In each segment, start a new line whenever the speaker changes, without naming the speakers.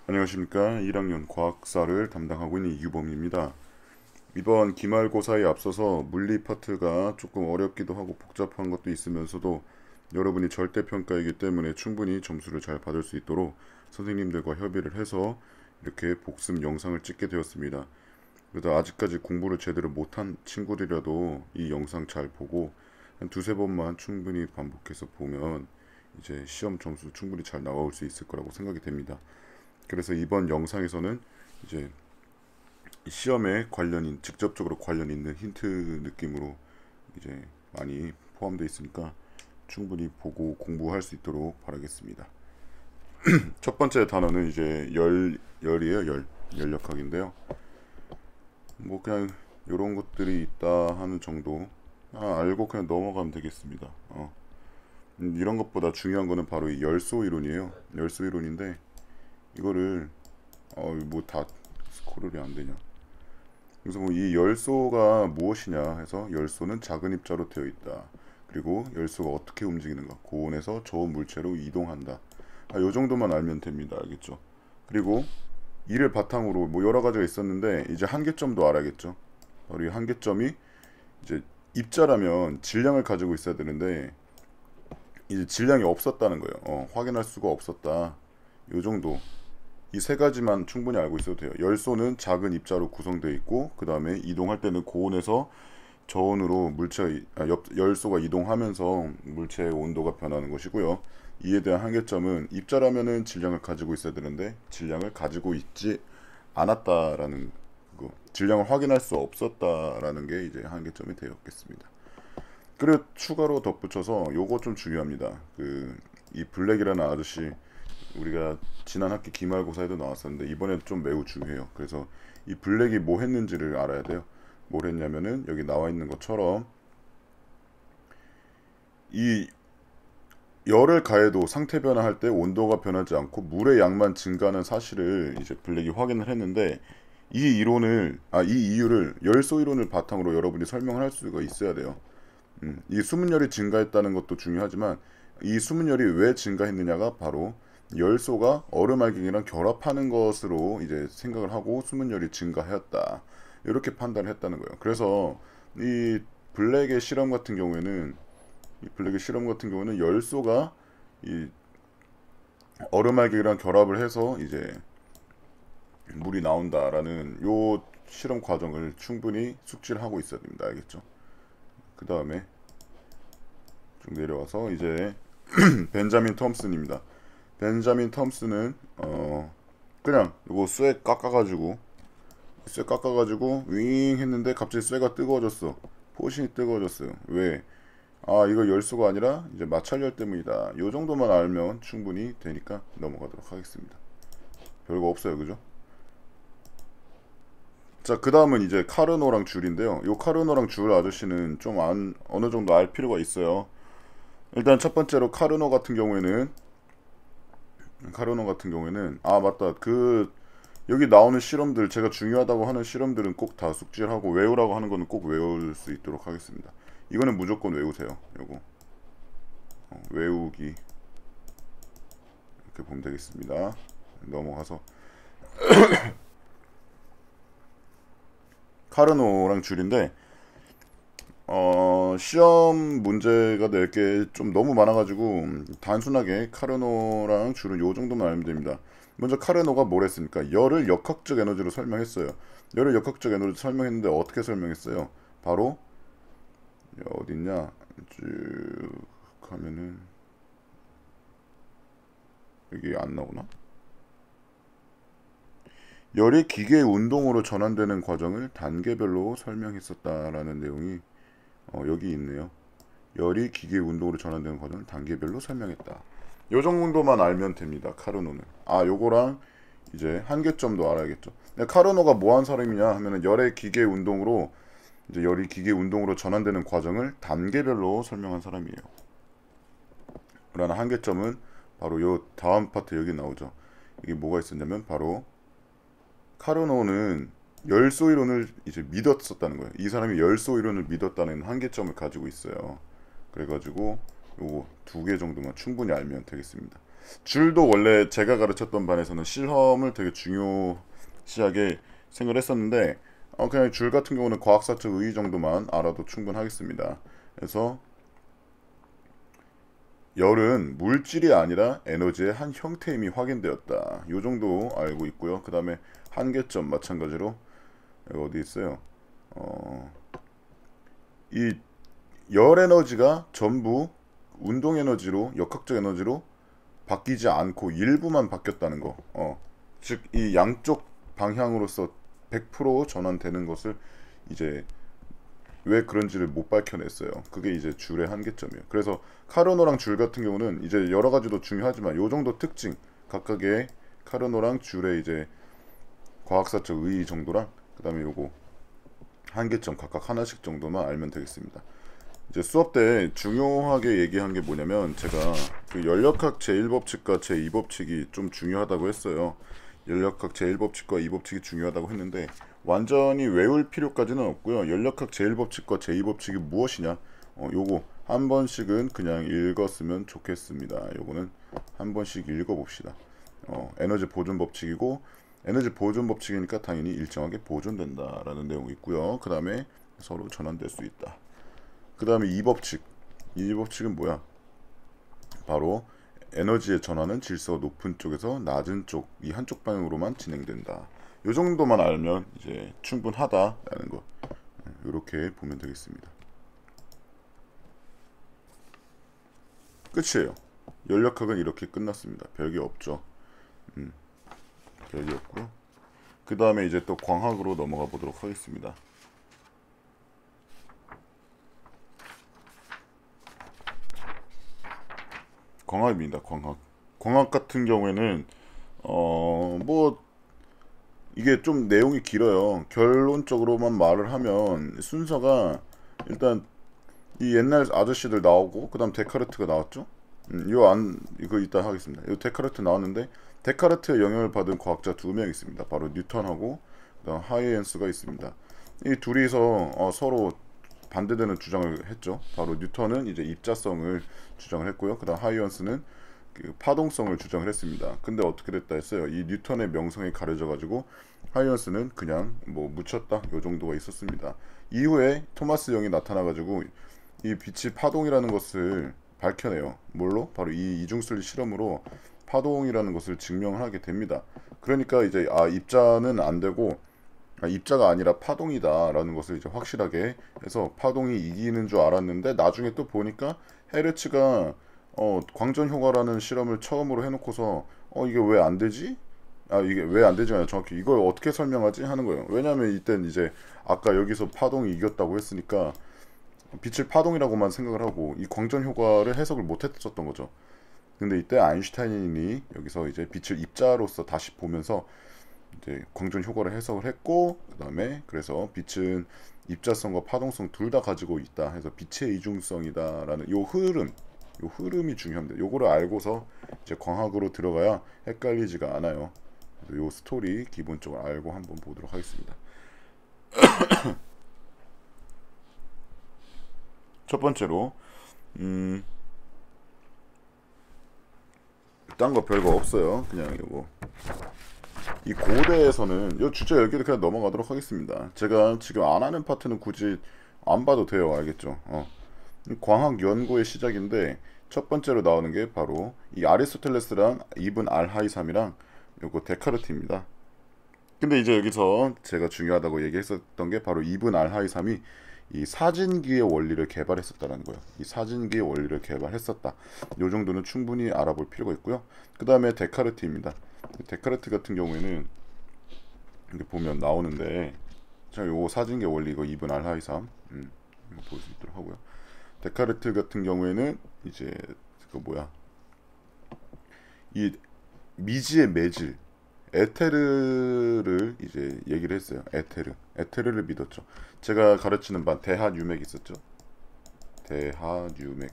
안녕하십니까. 1학년 과학사를 담당하고 있는 이규범입니다. 이번 기말고사에 앞서서 물리 파트가 조금 어렵기도 하고 복잡한 것도 있으면서도 여러분이 절대평가이기 때문에 충분히 점수를 잘 받을 수 있도록 선생님들과 협의를 해서 이렇게 복습 영상을 찍게 되었습니다. 그래서 아직까지 공부를 제대로 못한 친구들이라도 이 영상 잘 보고 한 두세 번만 충분히 반복해서 보면 이제 시험 점수 충분히 잘 나올 수 있을 거라고 생각이 됩니다. 그래서 이번 영상에서는 이제 시험에 직접적으로 관련 있는 힌트 느낌으로 이제 많이 포함되어 있으니까 충분히 보고 공부할 수 있도록 바라겠습니다. 첫 번째 단어는 이제 열이에요. 열역학인데요. 뭐 그냥 이런 것들이 있다 하는 정도 알고 그냥 넘어가면 되겠습니다. 이런 것보다 중요한 거는 바로 이 열소 이론이에요. 열소 이론인데 이거를 뭐 다 스크롤이 안 되냐. 그래서 뭐 이 열소가 무엇이냐 해서 열소는 작은 입자로 되어 있다. 그리고 열소가 어떻게 움직이는가. 고온에서 저온 물체로 이동한다. 요 정도만 알면 됩니다. 알겠죠? 그리고 이를 바탕으로 뭐 여러 가지가 있었는데 이제 한계점도 알아야겠죠. 바로 이 한계점이 이제 입자라면 질량을 가지고 있어야 되는데 이제 질량이 없었다는 거예요. 확인할 수가 없었다. 요 정도. 이 세 가지만 충분히 알고 있어도 돼요. 열소는 작은 입자로 구성되어 있고 그 다음에 이동할 때는 고온에서 저온으로 열소가 이동하면서 물체의 온도가 변하는 것이고요. 이에 대한 한계점은 입자라면은 질량을 가지고 있어야 되는데 질량을 가지고 있지 않았다라는 거, 질량을 확인할 수 없었다라는 게 이제 한계점이 되었겠습니다. 그리고 추가로 덧붙여서 요거 좀 중요합니다. 이 블랙이라는 아저씨 우리가 지난 학기 기말고사에도 나왔었는데 이번엔 좀 매우 중요해요. 그래서 이 블랙이 뭐 했는지를 알아야 돼요. 뭘 했냐면은 여기 나와 있는 것처럼 이 열을 가해도 상태 변화할 때 온도가 변하지 않고 물의 양만 증가하는 사실을 이제 블랙이 확인을 했는데 이 이유를 열소 이론을 바탕으로 여러분이 설명을 할 수가 있어야 돼요. 이 수문열이 증가했다는 것도 중요하지만 이 수문열이 왜 증가했느냐가 바로 열소가 얼음알갱이랑 결합하는 것으로 이제 생각을 하고 수문열이 증가하였다. 이렇게 판단을 했다는 거예요. 그래서 이 블랙의 실험 같은 경우에는 열소가 이 얼음알갱이랑 결합을 해서 이제 물이 나온다라는 요 실험 과정을 충분히 숙지를 하고 있어야 됩니다. 알겠죠? 그 다음에 쭉 내려와서 이제 벤자민 톰슨입니다. 벤자민 톰슨은 그냥 이거 쇠 깎아가지고 윙 했는데 갑자기 쇠가 뜨거워졌어. 포신이 뜨거워졌어요. 왜? 이거 열수가 아니라 이제 마찰열 때문이다. 요 정도만 알면 충분히 되니까 넘어가도록 하겠습니다. 별거 없어요, 그죠? 자, 그 다음은 이제 카르노랑 줄인데요. 요 카르노랑 줄 아저씨는 좀 어느 정도 알 필요가 있어요. 일단 첫 번째로 카르노 같은 경우에는 맞다. 여기 나오는 실험들 제가 중요하다고 하는 실험들은 꼭 다 숙지를 하고 외우라고 하는 거는 꼭 외울 수 있도록 하겠습니다. 이거는 무조건 외우세요. 요거 외우기 이렇게 보면 되겠습니다. 넘어가서 카르노랑 줄인데 시험 문제가 낼 게 좀 너무 많아가지고 단순하게 카르노랑 줄은 요 정도만 알면 됩니다. 먼저 카르노가 뭘 했습니까? 열을 역학적 에너지로 설명했어요. 열을 역학적 에너지로 설명했는데 어떻게 설명했어요? 바로 어딨냐? 쭉 하면은 여기 안 나오나? 열이 기계의 운동으로 전환되는 과정을 단계별로 설명했었다라는 내용이 여기 있네요. 열이 기계의 운동으로 전환되는 과정을 단계별로 설명했다. 요 정도만 알면 됩니다. 카르노는. 요거랑 이제 한계점도 알아야겠죠. 카르노가 뭐 한 사람이냐 하면은 열이 기계의 운동으로 전환되는 과정을 단계별로 설명한 사람이에요. 그러나 한계점은 바로 요 다음 파트 여기 나오죠. 이게 뭐가 있었냐면 바로 카르노는 열소 이론을 이제 믿었었다는 거예요. 이 사람이 열소 이론을 믿었다는 한계점을 가지고 있어요. 그래가지고 요거 두 개 정도만 충분히 알면 되겠습니다. 줄도 원래 제가 가르쳤던 반에서는 실험을 되게 중요시하게 생각을 했었는데 그냥 줄 같은 경우는 과학사적 의의 정도만 알아도 충분하겠습니다. 그래서 열은 물질이 아니라 에너지의 한 형태임이 확인되었다. 요 정도 알고 있고요. 그 다음에 한계점 마찬가지로 여기 어디 있어요? 어, 이 열 에너지가 전부 운동 에너지로 역학적 에너지로 바뀌지 않고 일부만 바뀌었다는 거. 즉 이 양쪽 방향으로서 100% 전환되는 것을 이제 왜 그런지를 못 밝혀냈어요. 그게 이제 줄의 한계점이에요. 그래서 카르노랑 줄 같은 경우는 이제 여러 가지도 중요하지만 요 정도 특징 각각의 카르노랑 줄의 이제 과학사적 의의 정도랑 그다음에 요거 한계점 각각 하나씩 정도만 알면 되겠습니다. 이제 수업 때 중요하게 얘기한 게 뭐냐면 제가 그 연력학 제1법칙과 제2법칙이 좀 중요하다고 했어요. 연력학 제1법칙과 2법칙이 중요하다고 했는데 완전히 외울 필요까지는 없고요. 연력학 제1법칙과 제2법칙이 무엇이냐? 요거 한 번씩은 그냥 읽었으면 좋겠습니다. 요거는 한 번씩 읽어봅시다. 에너지 보존 법칙이고 에너지 보존 법칙이니까 당연히 일정하게 보존된다라는 내용이 있고요. 그 다음에 서로 전환될 수 있다. 그 다음에 이 법칙. 이 법칙은 뭐야? 바로 에너지의 전환은 질서가 높은 쪽에서 낮은 쪽, 이 한쪽 방향으로만 진행된다. 요 정도만 알면 이제 충분하다라는 거. 이렇게 보면 되겠습니다. 끝이에요. 연력학은 이렇게 끝났습니다. 별게 없죠. 별게 없고요. 그 다음에 이제 또 광학으로 넘어가 보도록 하겠습니다. 광학입니다. 광학. 광학 같은 경우에는 뭐 이게 좀 내용이 길어요. 결론적으로만 말을 하면 순서가 일단 이 옛날 아저씨들 나오고 그다음 데카르트가 나왔죠. 요 이거 이따 하겠습니다. 요 데카르트 나왔는데 데카르트의 영향을 받은 과학자 두 명 있습니다. 바로 뉴턴하고 그다음 하이엔스가 있습니다. 이 둘이서 서로 반대되는 주장을 했죠. 바로 뉴턴은 이제 입자성을 주장을 했고요. 그다음 하이언스는 그 파동성을 주장을 했습니다. 근데 어떻게 됐다 했어요. 이 뉴턴의 명성이 가려져 가지고 하이언스는 그냥 뭐 묻혔다 요 정도가 있었습니다. 이후에 토마스 영이 나타나 가지고 이 빛이 파동이라는 것을 밝혀내요. 뭘로? 바로 이 이중슬 실험으로 파동이라는 것을 증명하게 됩니다. 그러니까 이제 입자는 안 되고 입자가 아니라 파동이다라는 것을 이제 확실하게 해서 파동이 이기는 줄 알았는데 나중에 또 보니까 헤르츠가 광전 효과라는 실험을 처음으로 해놓고서 이게 왜 안 되지? 이게 왜 안 되지 않아요. 정확히 이걸 어떻게 설명하지 하는 거예요. 왜냐하면 이땐 이제 아까 여기서 파동이 이겼다고 했으니까 빛을 파동이라고만 생각을 하고 이 광전 효과를 해석을 못했었던 거죠. 근데 이때 아인슈타인이 여기서 이제 빛을 입자로서 다시 보면서 이제 광전 효과를 해석을 했고 그다음에 그래서 빛은 입자성과 파동성 둘 다 가지고 있다 해서 빛의 이중성이다라는 요 흐름이 중요합니다. 요거를 알고서 이제 광학으로 들어가야 헷갈리지가 않아요. 그래서 요 스토리 기본적으로 알고 한번 보도록 하겠습니다. 첫 번째로 딴 거 별거 없어요. 그냥 요거 이 고대에서는 이 주제 여기를 그냥 넘어가도록 하겠습니다. 제가 지금 안 하는 파트는 굳이 안 봐도 돼요. 알겠죠? 이 광학 연구의 시작인데 첫 번째로 나오는 게 바로 이 아리스토텔레스랑 이븐 알하이삼이랑 요거 데카르트입니다. 근데 이제 여기서 제가 중요하다고 얘기했었던 게 바로 이븐 알하이삼이 이 사진기의 원리를 개발했었다는 거예요. 이 사진기의 원리를 개발했었다. 요 정도는 충분히 알아볼 필요가 있고요. 그 다음에 데카르트입니다. 데카르트 같은 경우에는 이렇게 보면 나오는데 제가 요거 사진기의 원리 이거 이븐 알하이삼 이거 볼 수 있도록 하고요. 데카르트 같은 경우에는 이제 그 뭐야 이 미지의 매질 에테르를 이제 얘기를 했어요. 에테르를 믿었죠. 제가 가르치는 반 대하뉴맥 있었죠. 대하뉴맥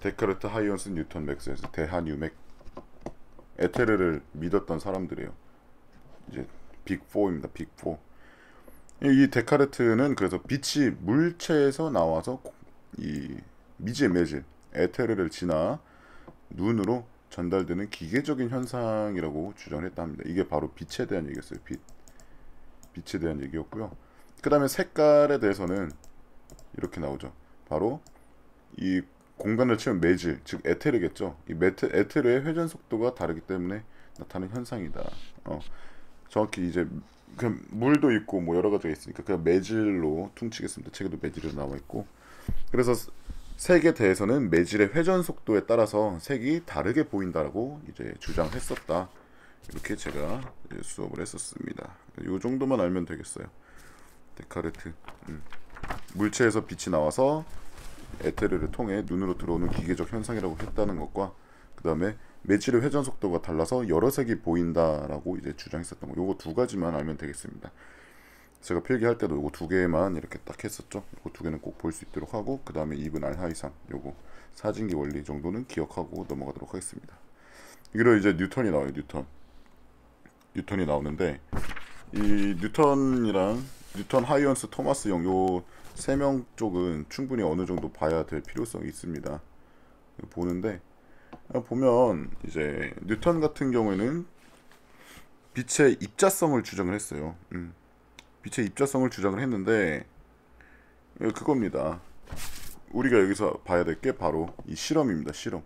데카르트, 하이언스, 뉴턴, 맥스에서 대하뉴맥 에테르를 믿었던 사람들이에요. 이제 빅4입니다. 빅4. 이 데카르트는 그래서 빛이 물체에서 나와서 이 미지의 매질 에테르를 지나 눈으로 전달되는 기계적인 현상이라고 주장을 했다 합니다. 이게 바로 빛에 대한 얘기였어요. 빛에 대한 얘기였고요. 그 다음에 색깔에 대해서는 이렇게 나오죠. 바로 이 공간을 채운 매질, 즉 에테르겠죠. 이 에테르의 회전 속도가 다르기 때문에 나타나는 현상이다. 정확히 이제 그냥 물도 있고 뭐 여러 가지가 있으니까 그냥 매질로 퉁치겠습니다. 책에도 매질로 나와 있고. 그래서 색에 대해서는 매질의 회전 속도에 따라서 색이 다르게 보인다라고 이제 주장했었다. 이렇게 제가 수업을 했었습니다. 이 정도만 알면 되겠어요. 데카르트. 물체에서 빛이 나와서 에테르를 통해 눈으로 들어오는 기계적 현상이라고 했다는 것과 그 다음에 매질의 회전 속도가 달라서 여러 색이 보인다라고 이제 주장했었던 거. 요거 두 가지만 알면 되겠습니다. 제가 필기할 때도 요거 두 개만 이렇게 딱 했었죠. 요거 두 개는 꼭 볼 수 있도록 하고 그 다음에 2분 알하이산 요거 사진기 원리 정도는 기억하고 넘어가도록 하겠습니다. 이로 이제 뉴턴이 나와요. 뉴턴이 나오는데 이 뉴턴이랑 뉴턴, 하이언스, 토마스 영 요 세 명 쪽은 충분히 어느 정도 봐야 될 필요성이 있습니다. 보는데 보면 이제 뉴턴 같은 경우에는 빛의 입자성을 주장을 했어요. 빛의 입자성을 주장을 했는데 그겁니다. 우리가 여기서 봐야 될 게 바로 이 실험입니다. 실험.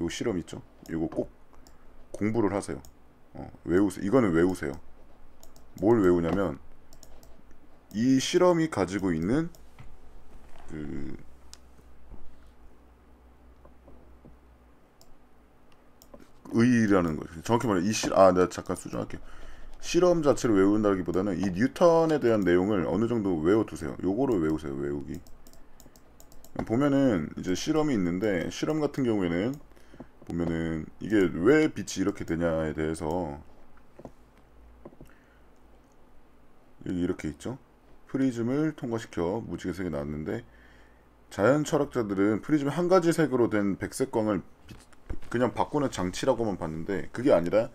요 실험 있죠? 이거 꼭 공부를 하세요. 외우세요. 이거는 외우세요. 뭘 외우냐면 이 실험이 가지고 있는 그 의의라는 거죠. 정확히 말해 내가 잠깐 수정할게요. 실험 자체를 외운다기보다는 이 뉴턴에 대한 내용을 어느 정도 외워두세요. 요거를 외우세요. 외우기. 보면은 이제 실험이 있는데 실험 같은 경우에는 보면은 이게 왜 빛이 이렇게 되냐에 대해서 여기 이렇게 있죠. 프리즘을 통과시켜 무지개 색이 나왔는데 자연 철학자들은 프리즘을 한 가지 색으로 된 백색광을 그냥 바꾸는 장치라고만 봤는데 그게 아니라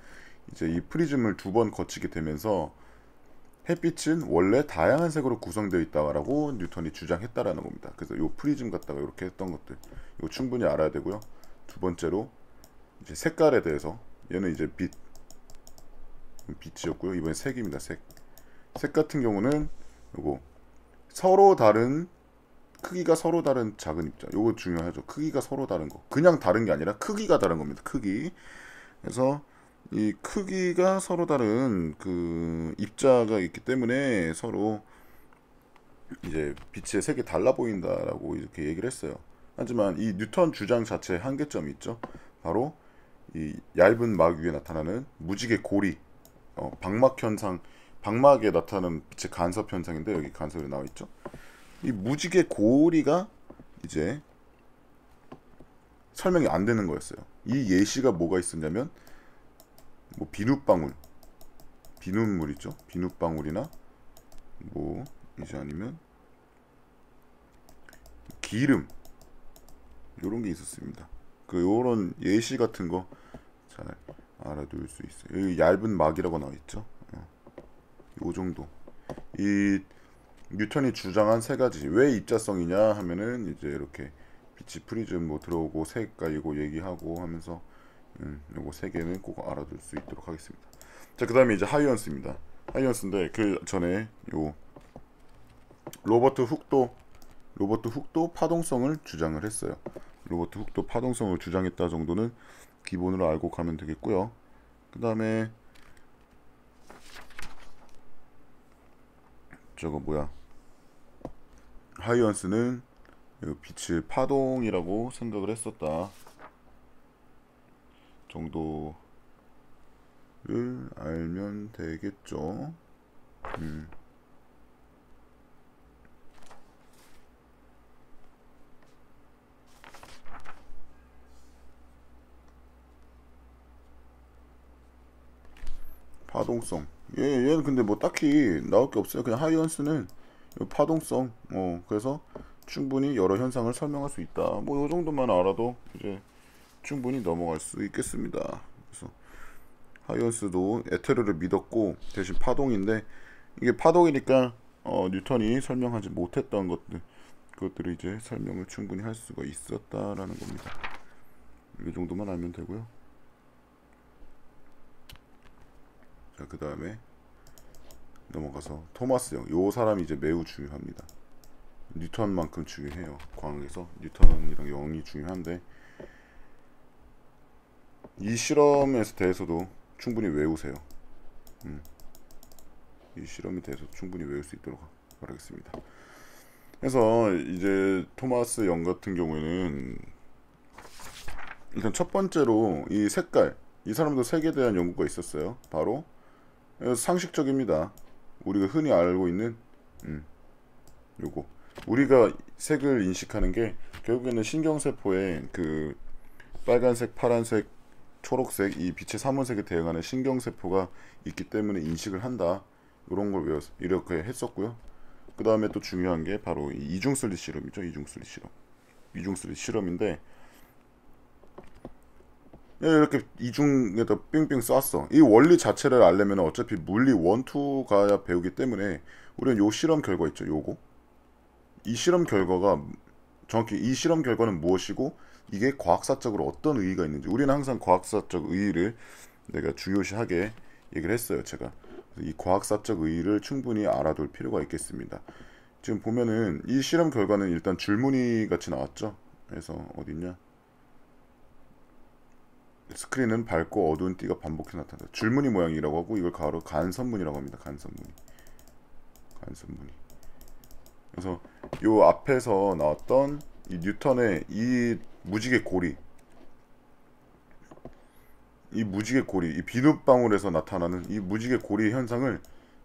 이제 이 프리즘을 두 번 거치게 되면서 햇빛은 원래 다양한 색으로 구성되어 있다라고 뉴턴이 주장했다라는 겁니다. 그래서 이 프리즘 갖다가 이렇게 했던 것들 이거 충분히 알아야 되고요. 두 번째로 이제 색깔에 대해서 얘는 이제 빛이었고요. 이번엔 색입니다. 색 같은 경우는 요거 서로 다른 크기가 서로 다른 작은 입자. 요거 중요하죠. 크기가 서로 다른 거. 그냥 다른 게 아니라 크기가 다른 겁니다. 크기. 그래서 이 크기가 서로 다른 그 입자가 있기 때문에 서로 이제 빛의 색이 달라 보인다라고 이렇게 얘기를 했어요. 하지만 이 뉴턴 주장 자체의 한계점이 있죠. 바로 이 얇은 막 위에 나타나는 무지개 고리, 방막 현상, 방막에 나타나는 빛의 간섭 현상인데 여기 간섭이 나와 있죠. 이 무지개 고리가 이제 설명이 안 되는 거였어요. 이 예시가 뭐가 있었냐면 뭐 비눗방울, 비눗물 있죠. 비눗방울이나 뭐 이제 아니면 기름 요런 게 있었습니다. 그 요런 예시 같은 거 잘 알아둘 수 있어요. 여기 얇은 막이라고 나와 있죠. 요 정도. 이 뉴턴이 주장한 세 가지 왜 입자성이냐 하면은 이제 이렇게 빛이 프리즘 뭐 들어오고 색깔 이거 얘기하고 하면서 요거 세 개는 꼭 알아둘 수 있도록 하겠습니다. 자, 그다음에 이제 하이언스입니다. 하이언스인데 그 전에 요 로버트 훅도 파동성을 주장을 했어요. 로버트 훅도 파동성을 주장했다 정도는 기본으로 알고 가면 되겠고요. 그 다음에 저거 뭐야, 하이언스는 빛을 파동이라고 생각을 했었다 정도를 알면 되겠죠. 파동성. 얘는 근데 뭐 딱히 나올 게 없어요. 그냥 하이언스는 파동성. 그래서 충분히 여러 현상을 설명할 수 있다. 뭐 요 정도만 알아도 이제 충분히 넘어갈 수 있겠습니다. 그래서 하이언스도 에테르를 믿었고 대신 파동인데 이게 파동이니까 뉴턴이 설명하지 못했던 것들 그것들을 이제 설명을 충분히 할 수가 있었다라는 겁니다. 이 정도만 알면 되고요. 자, 그 다음에 넘어가서 토마스형. 요 사람이 이제 매우 중요합니다. 뉴턴만큼 중요해요. 과학에서 뉴턴이랑 영이 중요한데, 이 실험에 대해서도 충분히 외우세요. 이 실험에 대해서 충분히 외울 수 있도록 바라겠습니다. 그래서 이제 토마스 영 같은 경우에는 일단 첫 번째로 이 색깔, 이 사람도 색에 대한 연구가 있었어요. 바로 상식적입니다. 우리가 흔히 알고 있는 요거, 우리가 색을 인식하는 게 결국에는 신경세포에 그 빨간색, 파란색, 초록색, 이 빛의 삼원색에 대응하는 신경세포가 있기 때문에 인식을 한다. 이런 걸 외워서 이렇게 했었고요. 그 다음에 또 중요한 게 바로 이 이중슬릿 실험이죠. 이중슬릿 실험. 이중슬릿 실험인데, 이렇게 이중에다 삥삥 쐈어. 이 원리 자체를 알려면 어차피 물리 1, 2 가야 배우기 때문에 우리는 요 실험 결과 있죠. 요거. 이 실험 결과가 정확히 이 실험 결과는 무엇이고 이게 과학사적으로 어떤 의의가 있는지, 우리는 항상 과학사적 의의를 내가 중요시하게 얘기를 했어요. 제가 이 과학사적 의의를 충분히 알아둘 필요가 있겠습니다. 지금 보면은 이 실험 결과는 일단 줄무늬 같이 나왔죠. 그래서 어딨냐, 스크린은 밝고 어두운 띠가 반복해 나타난다. 줄무늬 모양이라고 하고, 이걸 가로 간선무늬라고 합니다. 간선무늬. 그래서 요 앞에서 나왔던 이 뉴턴의 이 무지개 고리, 이 비눗방울에서 나타나는 이 무지개 고리 현상을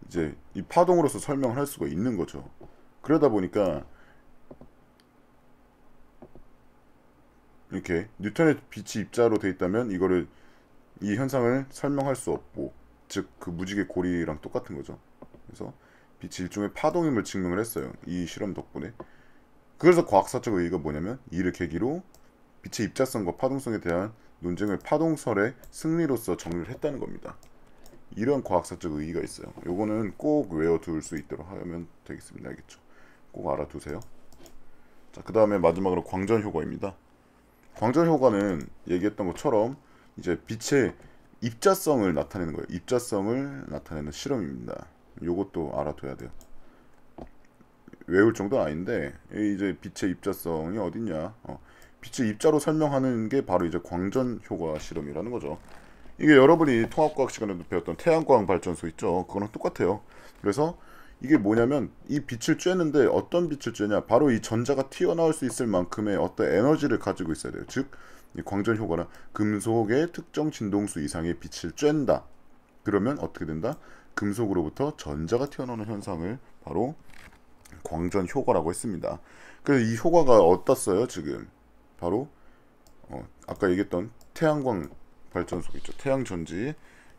이제 이 파동으로서 설명을 할 수가 있는 거죠. 그러다 보니까 이렇게 뉴턴의 빛이 입자로 돼 있다면 이거를, 이 현상을 설명할 수 없고, 즉 그 무지개 고리랑 똑같은 거죠. 그래서 빛이 일종의 파동임을 증명을 했어요. 이 실험 덕분에. 그래서 과학사적 의의가 뭐냐면, 이를 계기로 빛의 입자성과 파동성에 대한 논쟁을 파동설의 승리로서 정리를 했다는 겁니다. 이런 과학사적 의의가 있어요. 요거는 꼭 외워둘 수 있도록 하면 되겠습니다. 알겠죠? 꼭 알아두세요. 자, 그 다음에 마지막으로 광전 효과입니다. 광전 효과는 얘기했던 것처럼 이제 빛의 입자성을 나타내는 거예요. 입자성을 나타내는 실험입니다. 요것도 알아둬야 돼요. 외울 정도는 아닌데, 이제 빛의 입자성이 어딨냐, 빛의 입자로 설명하는 게 바로 이제 광전 효과 실험이라는 거죠. 이게 여러분이 통합과학 시간에도 배웠던 태양광 발전소 있죠. 그거랑 똑같아요. 그래서 이게 뭐냐면, 이 빛을 쬐는데 어떤 빛을 쬐냐, 바로 이 전자가 튀어나올 수 있을 만큼의 어떤 에너지를 가지고 있어야 돼요. 즉, 이 광전 효과는 금속의 특정 진동수 이상의 빛을 쬐다. 그러면 어떻게 된다? 금속으로부터 전자가 튀어나오는 현상을 바로 광전 효과라고 했습니다. 그래서 이 효과가 어떻어요? 지금 바로 아까 얘기했던 태양광 발전소 있죠. 태양전지,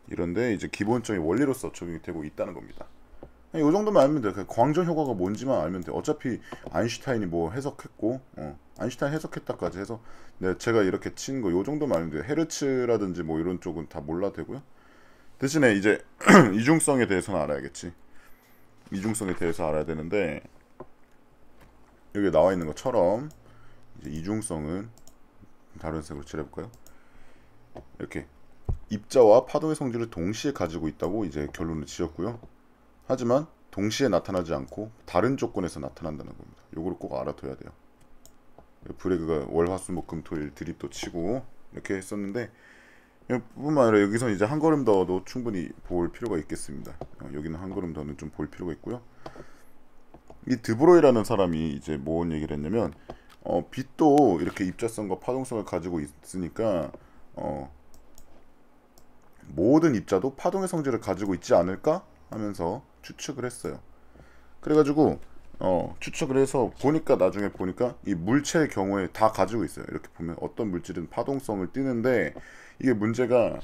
이런데 이제 기본적인 원리로서 적용이 되고 있다는 겁니다. 이 정도만 알면 돼요. 광전 효과가 뭔지만 알면 돼요. 어차피 아인슈타인이 뭐 해석했고, 아인슈타인 해석했다까지 해서 제가 이렇게 친 거 이 정도만 알면 돼요. 헤르츠라든지 뭐 이런 쪽은 다 몰라도 되고요. 대신에 이제 이중성에 대해서는 알아야겠지. 이중성에 대해서 알아야 되는데, 여기 나와 있는 것처럼 이제 이중성은 다른 색으로 칠해볼까요? 이렇게 입자와 파동의 성질을 동시에 가지고 있다고 이제 결론을 지었고요. 하지만 동시에 나타나지 않고 다른 조건에서 나타난다는 겁니다. 요거를 꼭 알아둬야 돼요. 브레그가 월화수목금토일 드립도 치고 이렇게 했었는데, 뿐만 아니라 여기서 이제 한 걸음 더도 충분히 볼 필요가 있겠습니다. 여기는 한 걸음 더는 좀 볼 필요가 있고요. 이 드브로이라는 사람이 이제 뭔 얘기를 했냐면, 빛도 이렇게 입자성과 파동성을 가지고 있으니까 모든 입자도 파동의 성질을 가지고 있지 않을까 하면서 추측을 했어요. 그래가지고 추측을 해서 보니까, 나중에 보니까 이 물체의 경우에 다 가지고 있어요. 이렇게 보면 어떤 물질은 파동성을 띠는데, 이게 문제가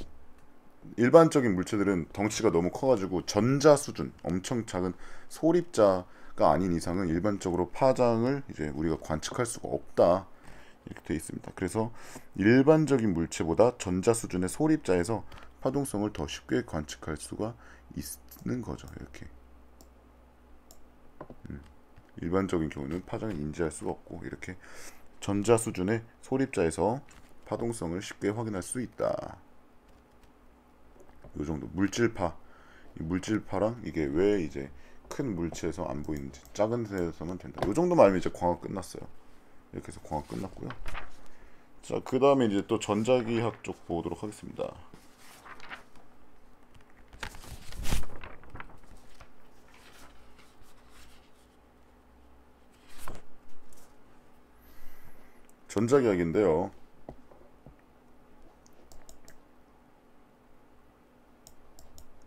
일반적인 물체들은 덩치가 너무 커가지고 전자 수준, 엄청 작은 소립자가 아닌 이상은 일반적으로 파장을 이제 우리가 관측할 수가 없다, 이렇게 되어 있습니다. 그래서 일반적인 물체보다 전자 수준의 소립자에서 파동성을 더 쉽게 관측할 수가 있는 거죠. 이렇게 일반적인 경우는 파장을 인지할 수가 없고 이렇게 전자 수준의 소립자에서 파동성을 쉽게 확인할 수 있다. 요 정도 물질파, 이 물질파랑 이게 왜 이제 큰 물체에서 안 보이는지, 작은 데서만 된다. 요 정도만 알면 이제 광학 끝났어요. 이렇게 해서 광학 끝났고요. 자, 그 다음에 이제 또 전자기학 쪽 보도록 하겠습니다. 전자기학인데요.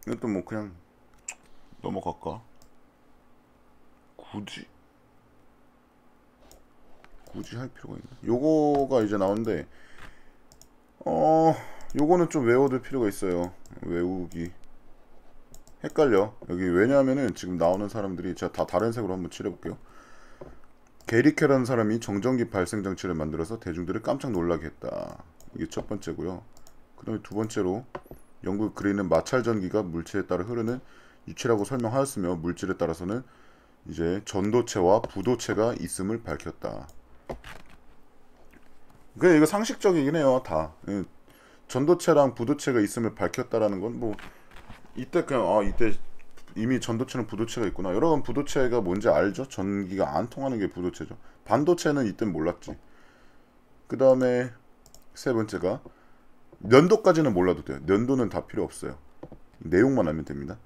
이것도 뭐 그냥 넘어갈까? 굳이 할 필요가 있나? 요거가 이제 나오는데 요거는 좀 외워둘 필요가 있어요. 외우기 헷갈려. 여기 왜냐하면은 지금 나오는 사람들이 제가 다 다른 색으로 한번 칠해볼게요. 게리케라는 사람이 정전기 발생 장치를 만들어서 대중들을 깜짝 놀라게 했다. 이게 첫 번째고요. 그 다음에 두 번째로 영국 그리는 마찰 전기가 물체에 따라 흐르는 유체라고 설명하였으며 물질에 따라서는 이제 전도체와 부도체가 있음을 밝혔다. 그래, 이거 상식적이긴 해요. 다 전도체랑 부도체가 있음을 밝혔다라는 건 뭐 이때 그냥 이때 이미 전도체는 부도체가 있구나. 여러분 부도체가 뭔지 알죠? 전기가 안 통하는 게 부도체죠. 반도체는 이땐 몰랐지. 그 다음에 세 번째가 연도까지는 몰라도 돼요. 연도는 다 필요 없어요. 내용만 알면 됩니다.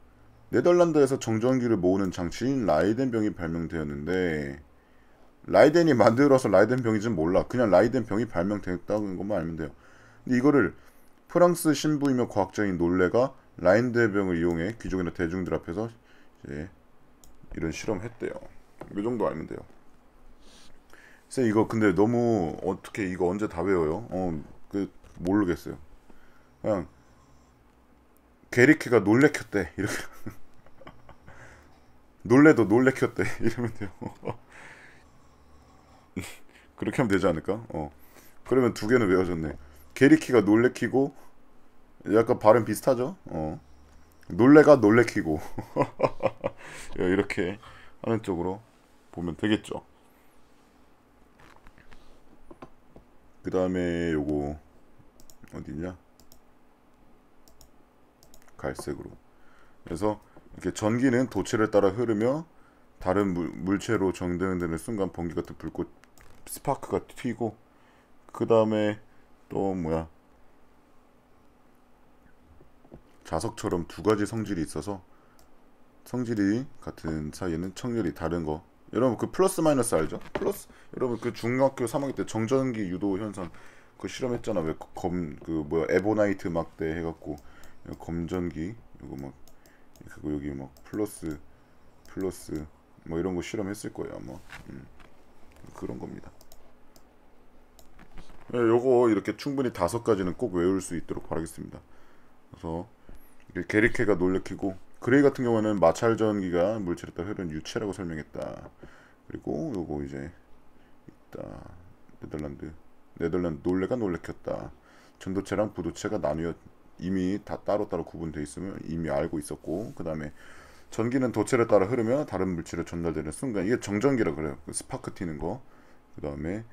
네덜란드에서 정전기를 모으는 장치인 라이덴병이 발명되었는데 라이덴이 만들어서 라이덴병인지는 몰라. 그냥 라이덴병이 발명되었다는 것만 알면 돼요. 근데 이거를 프랑스 신부이며 과학자인 놀레가 라이덴병을 이용해 귀족이나 대중들 앞에서 이제 이런 실험했대요. 이 정도 알면 돼요. 쌤 이거 근데 너무 어떻게 이거 언제 다 외워요? 모르겠어요. 그냥 게리케가 놀래켰대 이렇게 놀래도 놀래켰대 이러면 돼요. 그렇게 하면 되지 않을까? 그러면 두 개는 외워졌네. 게리키가 놀래키고 약간 발음 비슷하죠? 놀래가 놀래키고 이렇게 하는 쪽으로 보면 되겠죠. 그 다음에 요거 어디냐? 갈색으로. 그래서 이렇게 전기는 도체를 따라 흐르며 다른 물체로 정전되는 순간 번개 같은 불꽃 스파크가 튀고 그 다음에 또 뭐야 자석처럼 두 가지 성질이 있어서 성질이 같은 사이에는 청열이 다른 거. 여러분 그 플러스 마이너스 알죠? 플러스 여러분 그 중학교 3학년 때 정전기 유도 현상 그 실험했잖아. 왜 검 그 뭐야 에보나이트 막대 해갖고 검전기 이거 막 그리고 여기 막 플러스 뭐 이런 거 실험했을 거예요 아마. 그런 겁니다. 요거 이렇게 충분히 5가지는 꼭 외울 수 있도록 바라겠습니다. 그래서 게리케가 놀래키고 그레이 같은 경우는 마찰 전기가 물질에 따라 흐르는 유체라고 설명했다. 그리고 요거 이제 있다. 네덜란드 놀래가 놀래켰다. 전도체랑 부도체가 나뉘어 이미 다 따로따로 구분되어 있음을 이미 알고 있었고 그 다음에 전기는 도체를 따라 흐르며 다른 물질에 전달되는 순간 이게 정전기라 그래요. 그 스파크 튀는 거. 그 다음에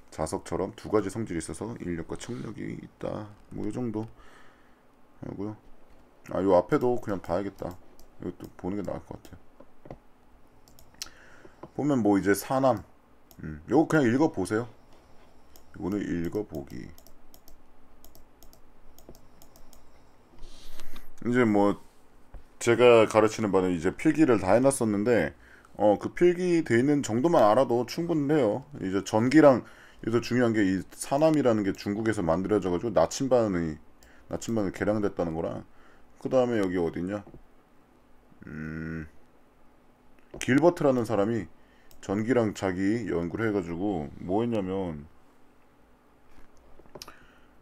자석처럼 두 가지 성질이 있어서 인력과 청력이 있다. 뭐 이 정도 하고요. 요 앞에도 그냥 봐야겠다. 이것도 보는 게 나을 것 같아요. 보면 뭐 이제 산암, 요거 그냥 읽어보세요. 이거는 읽어보기. 이제 뭐 제가 가르치는 바는 이제 필기를 다 해놨었는데 그 필기 돼 있는 정도만 알아도 충분해요. 이제 전기랑 여기서 중요한 게 이 산암이라는 게 중국에서 만들어져가지고 나침반을 개량됐다는 거랑 그 다음에 여기 어디냐 길버트라는 사람이 전기랑 자기 연구를 해가지고 뭐 했냐면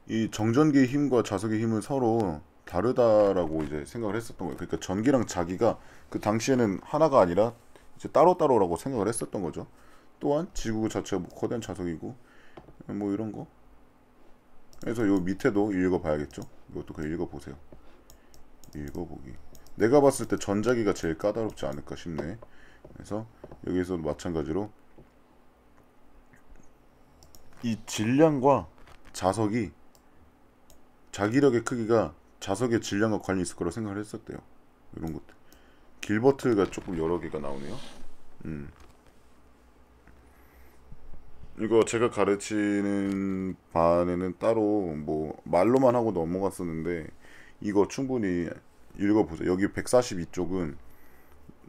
이 정전기의 힘과 자석의 힘은 서로 다르다라고 이제 생각을 했었던 거예요. 그러니까 전기랑 자기가 그 당시에는 하나가 아니라 이제 따로따로라고 생각을 했었던 거죠. 또한 지구 자체가 뭐 거대한 자석이고 뭐 이런 거. 그래서 요 밑에도 읽어봐야겠죠. 이것도 그냥 읽어보세요. 읽어보기. 내가 봤을 때 전자기가 제일 까다롭지 않을까 싶네. 그래서 여기서도 마찬가지로 이 질량과 자석이 자기력의 크기가 자석의 질량과 관련이 있을 거라고 생각을 했었대요. 이런 것들. 길버트가 조금 여러 개가 나오네요. 이거 제가 가르치는 반에는 따로 뭐 말로만 하고 넘어갔었는데 이거 충분히 읽어보세요. 여기 142쪽은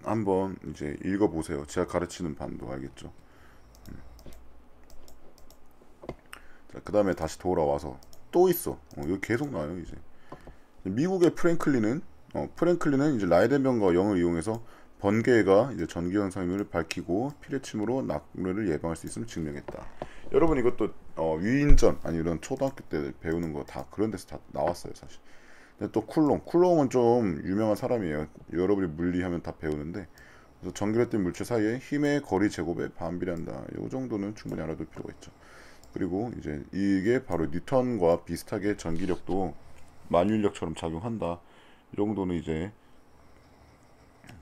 한번 이제 읽어보세요. 제가 가르치는 반도 알겠죠. 자, 그 다음에 다시 돌아와서 또 있어. 여기 계속 나와요. 이제 미국의 프랭클린은 이제 라이덴병과 영을 이용해서 번개가 이제 전기 현상임을 밝히고 피뢰침으로 낙뢰를 예방할 수 있음을 증명했다. 여러분 이것도 위인전 아니 이런 초등학교 때 배우는 거 다 그런 데서 다 나왔어요 사실. 근데 또 쿨롱은 좀 유명한 사람이에요. 여러분이 물리하면 다 배우는데 그래서 전기력된 물체 사이에 힘의 거리 제곱에 반비례한다. 이 정도는 충분히 알아둘 필요가 있죠. 그리고 이제 이게 바로 뉴턴과 비슷하게 전기력도 만유인력처럼 작용한다. 이 정도는 이제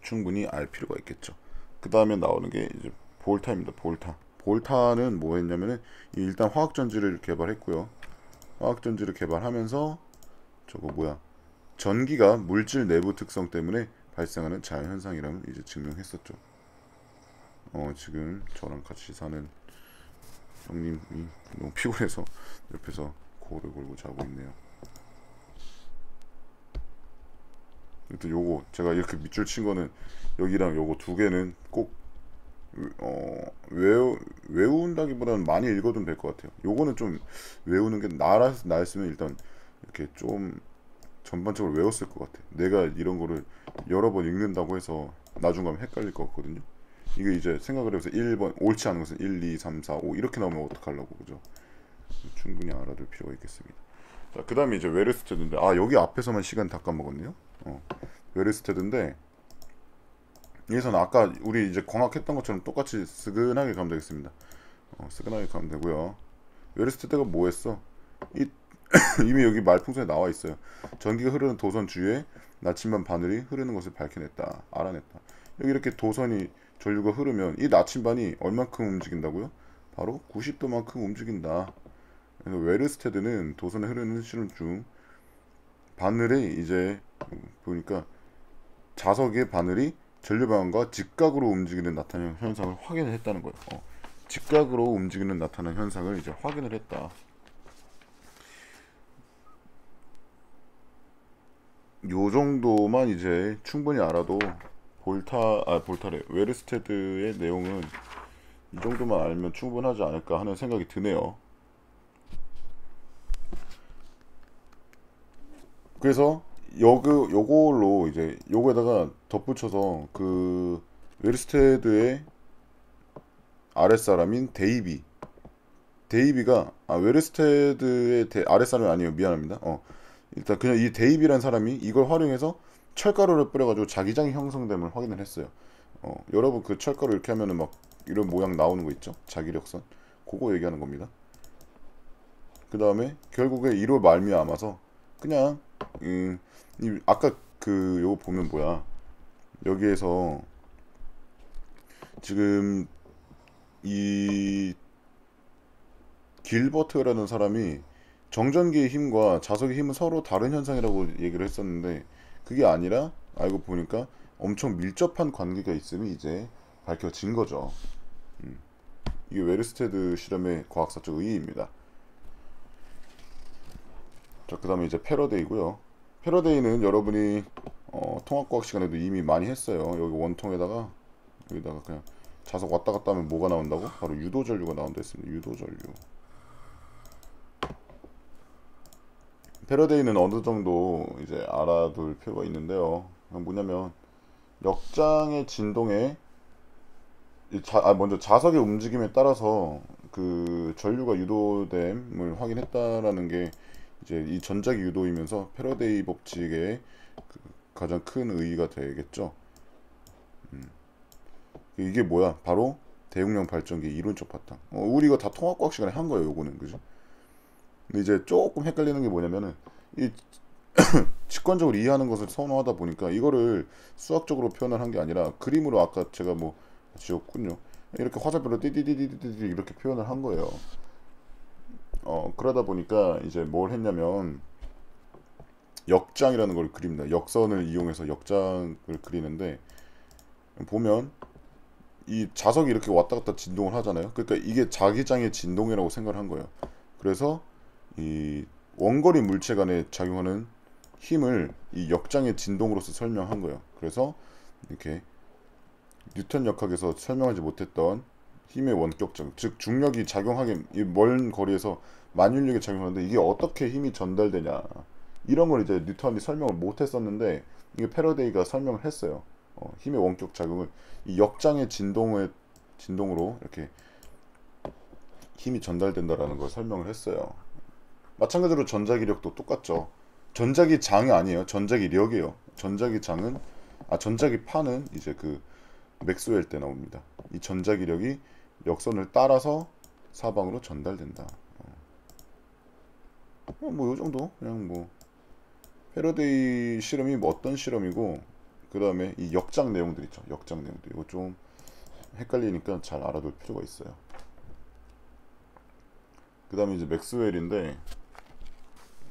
충분히 알 필요가 있겠죠. 그 다음에 나오는 게 이제 볼타입니다. 볼타는 뭐 했냐면은 일단 화학전지를 개발했고요. 화학전지를 개발하면서 저거 뭐야 전기가 물질 내부 특성 때문에 발생하는 자연현상이라는 이제 증명했었죠. 지금 저랑 같이 사는 형님이 너무 피곤해서 옆에서 고를 골고 자고 있네요. 일단 요거 제가 이렇게 밑줄 친 거는 여기랑 요거 두 개는 꼭 외운다기보다는 많이 읽어두면 될 것 같아요. 요거는 좀 외우는 게 나였으면 일단 이렇게 좀 전반적으로 외웠을 것 같아. 내가 이런 거를 여러 번 읽는다고 해서 나중 가면 헷갈릴 것 같거든요. 이게 이제 생각을 해서 1번 옳지 않은 것은 1, 2, 3, 4, 5 이렇게 나오면 어떡하려고 그죠? 충분히 알아둘 필요가 있겠습니다. 자, 그 다음에 이제 웨르스테드인데 여기 앞에서만 시간 다 까먹었네요. 웨르스테드인데 여기서는 아까 우리 이제 광학했던 것처럼 똑같이 스근하게 가면 되겠습니다. 스근하게 가면 되고요. 웨르스테드가 뭐 했어? 이미 여기 말풍선에 나와 있어요. 전기가 흐르는 도선 주위에 나침반 바늘이 흐르는 것을 알아냈다. 여기 이렇게 도선이 전류가 흐르면 이 나침반이 얼만큼 움직인다고요? 바로 90도만큼 움직인다. 그래서 웨르스테드는 도선에 흐르는 실험 중 바늘에 이제 보니까 자석의 바늘이 전류 방향과 직각으로 움직이는 나타나는 현상을 확인을 했다는 거예요. 직각으로 움직이는 나타나는 현상을 이제 확인을 했다. 요 정도만 이제 충분히 알아도 볼타래 웨르스테드의 내용은 이 정도만 알면 충분하지 않을까 하는 생각이 드네요. 그래서 요걸로 이제 요거에다가 덧붙여서 그 웨르스테드의 아랫사람인 데이비가 웨르스테드의 아랫사람이 아니에요. 미안합니다. 일단 그냥 이 데이비라는 사람이 이걸 활용해서 철가루를 뿌려가지고 자기장이 형성됨을 확인을 했어요. 여러분 그 철가루 이렇게 하면은 막 이런 모양 나오는 거 있죠? 자기력선. 그거 얘기하는 겁니다. 그 다음에 결국에 이로 말미암아서 그냥 아까 그 요거 보면 뭐야 여기에서 지금 이 길버트라는 사람이 정전기의 힘과 자석의 힘은 서로 다른 현상이라고 얘기를 했었는데 그게 아니라 알고 보니까 엄청 밀접한 관계가 있음이 이제 밝혀진 거죠. 이게 웨르스테드 실험의 과학사적 의의입니다. 자, 그 다음에 이제 패러데이고요. 패러데이는 여러분이 통합과학 시간에도 이미 많이 했어요. 여기 원통에다가 여기다가 그냥 자석 왔다 갔다 하면 뭐가 나온다고? 바로 유도전류가 나온다 했습니다. 유도전류. 패러데이는 어느 정도 이제 알아둘 필요가 있는데요. 뭐냐면 역장의 진동에 먼저 자석의 움직임에 따라서 그 전류가 유도됨을 확인했다라는 게 이제 이 전자기 유도이면서 패러데이 법칙의 그 가장 큰 의의가 되겠죠. 이게 뭐야? 바로 대용량 발전기 이론적 바탕. 우리 이거 다 통합과학 시간에 한 거예요. 요거는 그죠? 근데 이제 조금 헷갈리는 게 뭐냐면은 이 직관적으로 이해하는 것을 선호하다 보니까 이거를 수학적으로 표현을 한 게 아니라 그림으로 아까 제가 뭐 지었군요. 이렇게 화살표로 띠디디디디디 이렇게 표현을 한 거예요. 그러다 보니까 이제 뭘 했냐면 역장이라는 걸 그립니다. 역선을 이용해서 역장을 그리는데 보면 이 자석이 이렇게 왔다 갔다 진동을 하잖아요. 그러니까 이게 자기장의 진동이라고 생각을 한 거예요. 그래서 이 원거리 물체 간에 작용하는 힘을 이 역장의 진동으로서 설명한 거예요. 그래서 이렇게 뉴턴 역학에서 설명하지 못했던 힘의 원격적, 즉 중력이 작용하게 먼 거리에서 만윤력이 작용하는데 이게 어떻게 힘이 전달되냐 이런 걸 이제 뉴턴이 설명을 못했었는데 이게 패러데이가 설명을 했어요. 힘의 원격 작용을 이 역장의 진동으로 이렇게 힘이 전달된다라는 걸 설명을 했어요. 마찬가지로 전자기력도 똑같죠. 전자기 장이 아니에요. 전자기력이에요. 전자기파는 이제 그 맥스웰 때 나옵니다. 이 전자기력이 역선을 따라서 사방으로 전달된다. 뭐 요 정도 그냥 뭐 패러데이 실험이 뭐 어떤 실험이고 그 다음에 이 역장 내용들 있죠. 역장 내용들 이거 좀 헷갈리니까 잘 알아둘 필요가 있어요. 그 다음에 이제 맥스웰인데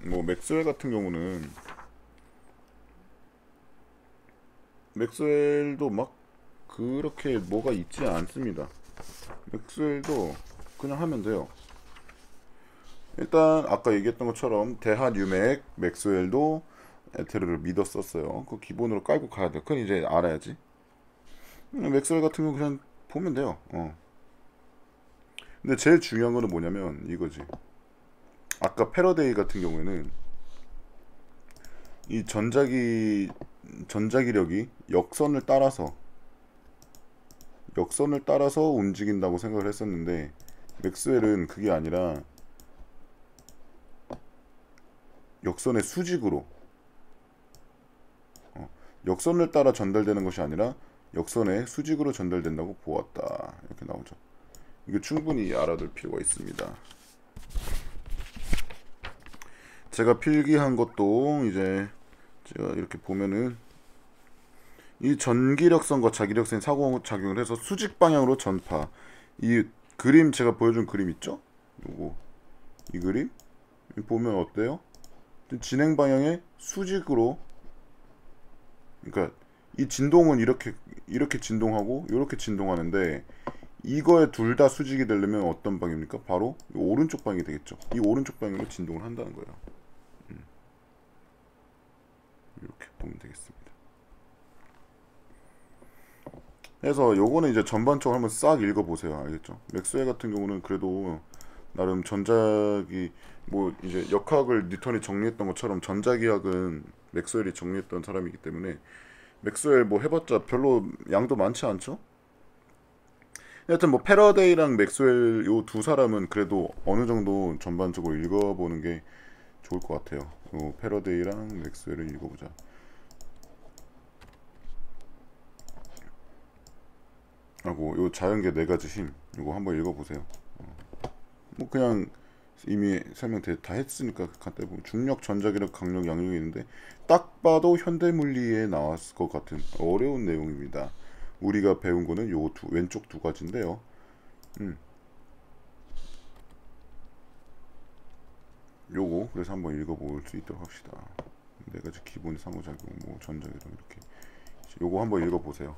뭐 맥스웰 같은 경우는 맥스웰도 막 그렇게 뭐가 있지 않습니다. 맥스웰도 그냥 하면 돼요. 일단 아까 얘기했던 것처럼 대하뉴맥 맥스웰도 에테르를 믿었었어요. 그 기본으로 깔고 가야 돼요. 그건 이제 알아야지. 맥스웰 같은 거 그냥 보면 돼요. 근데 제일 중요한 거는 뭐냐면 이거지. 아까 패러데이 같은 경우에는 이 전자기력이 역선을 따라서 움직인다고 생각을 했었는데 맥스웰은 그게 아니라 역선의 수직으로 역선을 따라 전달되는 것이 아니라 역선의 수직으로 전달된다고 보았다. 이렇게 나오죠. 이거 충분히 알아둘 필요가 있습니다. 제가 필기한 것도 이제 제가 이렇게 보면은 이 전기력선과 자기력선이 상호작용을 해서 수직 방향으로 전파. 이 그림 제가 보여준 그림 있죠? 요거 이 그림 보면 어때요? 진행 방향의 수직으로, 그러니까 이 진동은 이렇게 진동하고 이렇게 진동하는데 이거에 둘 다 수직이 되려면 어떤 방입니까? 바로 오른쪽 방이 되겠죠. 이 오른쪽 방향으로 진동을 한다는 거예요. 이렇게 보면 되겠습니다. 그래서 요거는 이제 전반적으로 한번 싹 읽어보세요. 알겠죠? 맥스웰 같은 경우는 그래도 나름 전자기 뭐 이제 역학을 뉴턴이 정리했던 것처럼 전자기학은 맥스웰이 정리했던 사람이기 때문에 맥스웰 뭐 해봤자 별로 양도 많지 않죠? 하여튼 뭐 패러데이랑 맥스웰 요 두 사람은 그래도 어느 정도 전반적으로 읽어보는 게 좋을 것 같아요. 요 패러데이랑 맥스웰을 읽어보자. 하고 요 자연계 네 가지 힘 이거 한번 읽어보세요. 뭐 그냥 이미 설명 다 했으니까 간단히 보면 중력, 전자기력, 강력, 양력이 있는데 딱 봐도 현대물리에 나왔을 것 같은 어려운 내용입니다. 우리가 배운 거는 요 왼쪽 두 가지인데요. 요거 그래서 한번 읽어볼 수 있도록 합시다. 네 가지 기본 상호작용, 뭐 전자기력 이렇게 요거 한번 읽어보세요.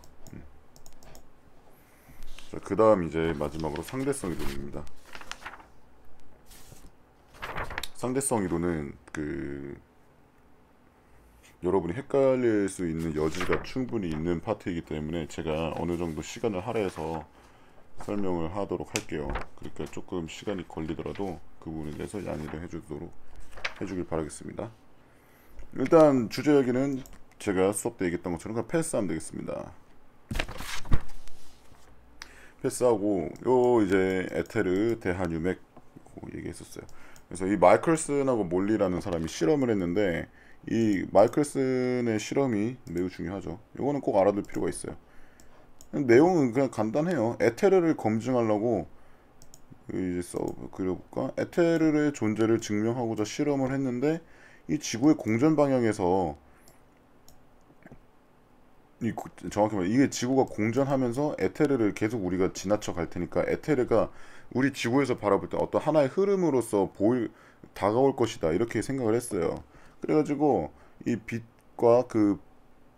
자, 그 다음 이제 마지막으로 상대성 이론입니다. 상대성 이론은 여러분이 헷갈릴 수 있는 여지가 충분히 있는 파트이기 때문에 제가 어느 정도 시간을 할애해서 설명을 하도록 할게요. 그러니까 조금 시간이 걸리더라도 그 부분에 대해서 양해를 해주길 바라겠습니다. 일단 주제 여기는 제가 수업 때 얘기했던 것처럼 그냥 패스하면 되겠습니다. 패스하고 요 이제 에테르 대하뉴맥 얘기했었어요. 그래서 이 마이클슨하고 몰리라는 사람이 실험을 했는데 이 마이클슨의 실험이 매우 중요하죠. 요거는 꼭 알아둘 필요가 있어요. 내용은 그냥 간단해요. 에테르를 검증하려고 이제 그려볼까? 에테르의 존재를 증명하고자 실험을 했는데 이 지구의 공전 방향에서 정확히 말해 이게 지구가 공전하면서 에테르를 계속 우리가 지나쳐 갈 테니까 에테르가 우리 지구에서 바라볼 때 어떤 하나의 흐름으로서 보일 다가올 것이다 이렇게 생각을 했어요. 그래가지고 이 빛과 그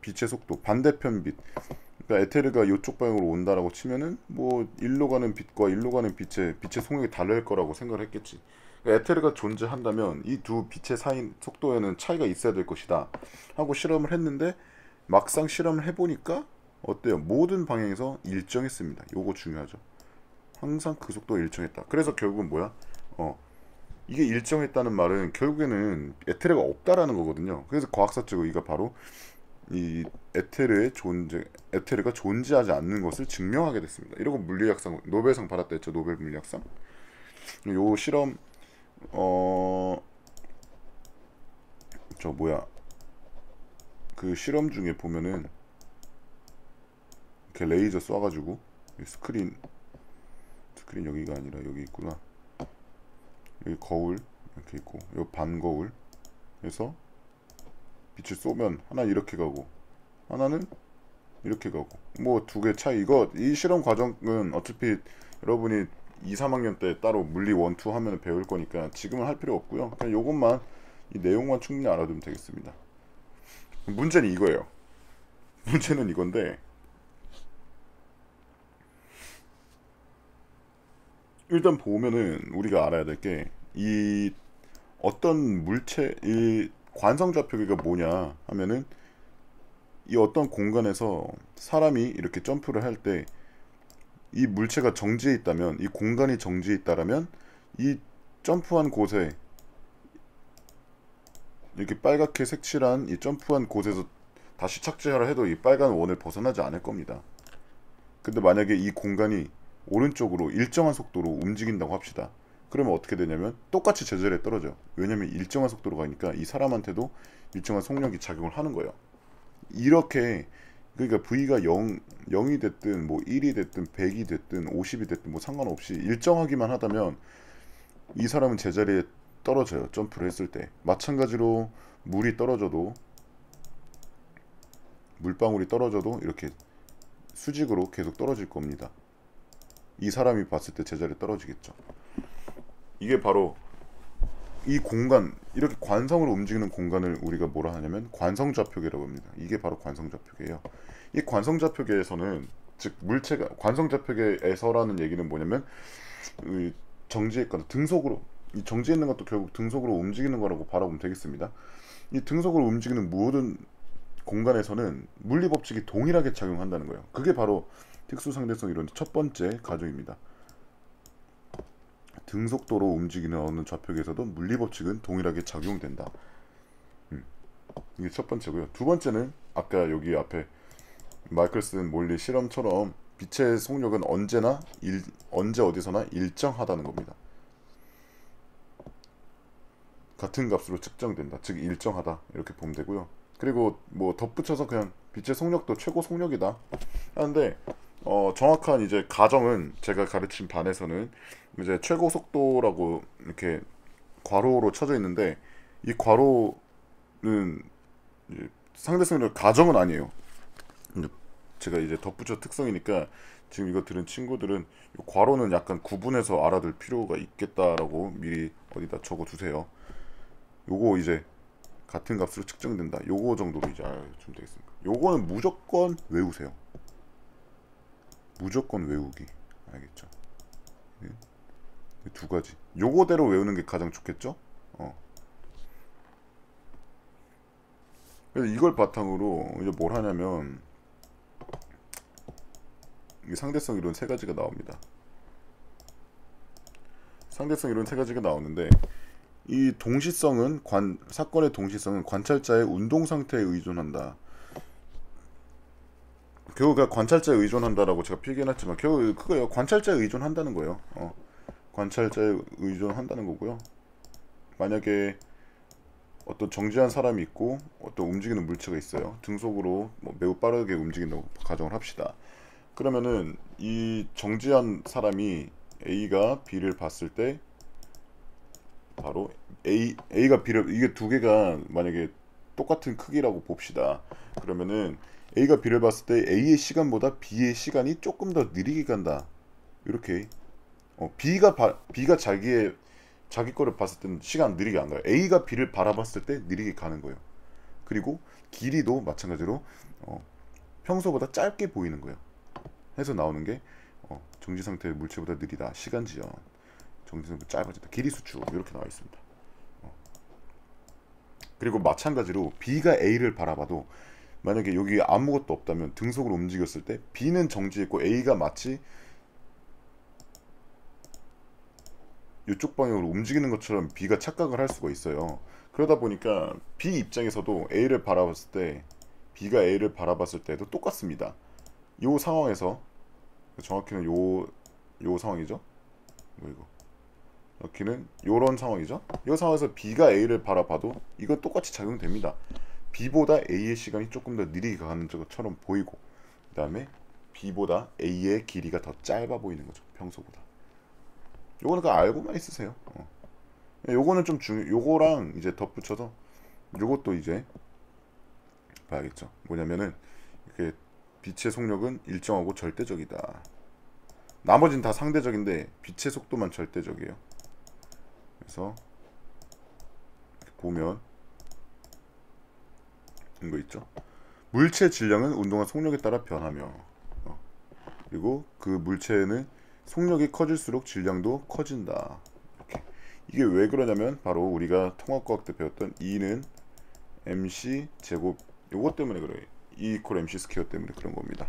빛의 속도 반대편 빛 그러니까 에테르가 이쪽 방향으로 온다라고 치면은 뭐 일로 가는 빛과 일로 가는 빛의 속력이 다를 거라고 생각을 했겠지. 그러니까 에테르가 존재한다면 이 두 빛의 사이 속도에는 차이가 있어야 될 것이다 하고 실험을 했는데 막상 실험을 해보니까 어때요? 모든 방향에서 일정했습니다. 요거 중요하죠. 항상 그 속도가 일정했다. 그래서 결국은 뭐야? 어, 이게 일정했다는 말은 결국에는 에테르가 없다라는 거거든요. 그래서 과학사적으로 이가 바로 이 에테르가 존재하지 않는 것을 증명하게 됐습니다. 이러고 물리학상 노벨상 받았다 했죠. 노벨 물리학상. 요 실험 어 저 뭐야 그 실험 중에 보면은 이렇게 레이저 쏴가지고 스크린 여기가 아니라 여기 있구나. 여기 거울 이렇게 있고 여기 반거울 해서 빛을 쏘면 하나 이렇게 가고 하나는 이렇게 가고 뭐 두 개 차이 이 실험 과정은 어차피 여러분이 2, 3학년 때 따로 물리 1, 2 하면 배울 거니까 지금은 할 필요 없고요. 그냥 요것만 이 내용만 충분히 알아두면 되겠습니다. 문제는 이거예요. 문제는 이건데 일단 보면은 우리가 알아야 될 게 이 어떤 이 관성좌표계가 뭐냐 하면은 이 어떤 공간에서 사람이 이렇게 점프를 할 때 이 물체가 정지해 있다면 이 공간이 정지해 있다라면 이 점프한 곳에 이렇게 빨갛게 색칠한 이 점프한 곳에서 다시 착지하라 해도 이 빨간 원을 벗어나지 않을 겁니다. 근데 만약에 이 공간이 오른쪽으로 일정한 속도로 움직인다고 합시다. 그러면 어떻게 되냐면 똑같이 제자리에 떨어져요. 왜냐면 일정한 속도로 가니까 이 사람한테도 일정한 속력이 작용을 하는 거예요. 이렇게 그러니까 V가 0이 됐든 뭐 1이 됐든 100이 됐든 50이 됐든 뭐 상관없이 일정하기만 하다면 이 사람은 제자리에 떨어져요. 점프를 했을 때. 마찬가지로 물이 떨어져도 물방울이 떨어져도 이렇게 수직으로 계속 떨어질 겁니다. 이 사람이 봤을 때 제자리에 떨어지겠죠. 이게 바로 이 공간 이렇게 관성으로 움직이는 공간을 우리가 뭐라 하냐면 관성좌표계라고 합니다. 이게 바로 관성좌표계예요. 이 관성좌표계에서는 즉 물체가 관성좌표계에서라는 얘기는 뭐냐면 정지했거나 등속으로 이 정지해 있는 것도 결국 등속으로 움직이는 거라고 바라보면 되겠습니다. 이 등속으로 움직이는 모든 공간에서는 물리 법칙이 동일하게 작용한다는 거예요. 그게 바로 특수상대성 이론의 첫 번째 가정입니다. 등속도로 움직이는 어느 좌표계에서도 물리 법칙은 동일하게 작용된다. 이게 첫 번째고요. 두 번째는 아까 여기 앞에 마이클슨 몰리 실험처럼 빛의 속력은 언제 어디서나 일정하다는 겁니다. 같은 값으로 측정된다. 즉 일정하다. 이렇게 보면 되고요. 그리고 뭐 덧붙여서 그냥 빛의 속력도 최고 속력이다 하는데 정확한 이제 가정은 제가 가르친 반에서는 이제 최고 속도라고 이렇게 괄호로 쳐져 있는데 이 괄호는 이제 상대성의 가정은 아니에요. 제가 이제 덧붙여 특성이니까 지금 이거 들은 친구들은 이 괄호는 약간 구분해서 알아둘 필요가 있겠다라고 미리 어디다 적어 두세요. 요거 이제 같은 값으로 측정된다. 요거 정도로 이제 알아주면 되겠습니다. 요거는 무조건 외우세요. 무조건 외우기. 알겠죠? 두 가지. 요거대로 외우는 게 가장 좋겠죠? 그래서 이걸 바탕으로 이제 뭘 하냐면 이 상대성 이론 세 가지가 나옵니다. 상대성 이론 세 가지가 나오는데 이 동시성은 사건의 동시성은 관찰자의 운동 상태에 의존한다. 결국 관찰자에 의존한다라고 제가 필기해놨지만 결국 그거예요. 관찰자에 의존한다는 거예요. 관찰자에 의존한다는 거고요. 만약에 어떤 정지한 사람이 있고 어떤 움직이는 물체가 있어요. 등속으로 뭐 매우 빠르게 움직인다고 가정을 합시다. 그러면은 이 정지한 사람이 A가 B를 봤을 때 바로 A가 B를 이게 두 개가 만약에 똑같은 크기라고 봅시다. 그러면은 A가 B를 봤을 때 A의 시간보다 B의 시간이 조금 더 느리게 간다. 이렇게 B가 자기 거를 봤을 때는 시간 느리게 안 가요. A가 B를 바라봤을 때 느리게 가는 거예요. 그리고 길이도 마찬가지로 평소보다 짧게 보이는 거예요. 해서 나오는 게 정지 상태의 물체보다 느리다. 시간 지연. 정지 상태 짧아지다. 길이 수축 이렇게 나와 있습니다. 그리고 마찬가지로 B가 A를 바라봐도 만약에 여기 아무것도 없다면 등속으로 움직였을 때 B는 정지했고 A가 마치 이쪽 방향으로 움직이는 것처럼 B가 착각을 할 수가 있어요. 그러다 보니까 B 입장에서도 A를 바라봤을 때 B가 A를 바라봤을 때도 똑같습니다. 이 상황에서 정확히는 요 상황이죠. 뭐 이거 여기는 요런 상황이죠. 이 상황에서 B가 A를 바라봐도 이건 똑같이 작용됩니다. B보다 A의 시간이 조금 더 느리게 가는 것처럼 보이고, 그 다음에 B보다 A의 길이가 더 짧아 보이는 거죠. 평소보다. 요거는 그냥 알고만 있으세요. 요거는 좀 요거랑 이제 덧붙여서 요것도 이제 봐야겠죠. 뭐냐면은 이렇게 빛의 속력은 일정하고 절대적이다. 나머지는 다 상대적인데 빛의 속도만 절대적이에요. 그래서 보면 이거 있죠. 물체 질량은 운동한 속력에 따라 변하며, 그리고 그 물체는 속력이 커질수록 질량도 커진다. 이렇게. 이게 왜 그러냐면 바로 우리가 통합과학 때 배웠던 E는 MC 제곱 요거 때문에 그래요. E 이퀄 MC 스퀘어 때문에 그런 겁니다.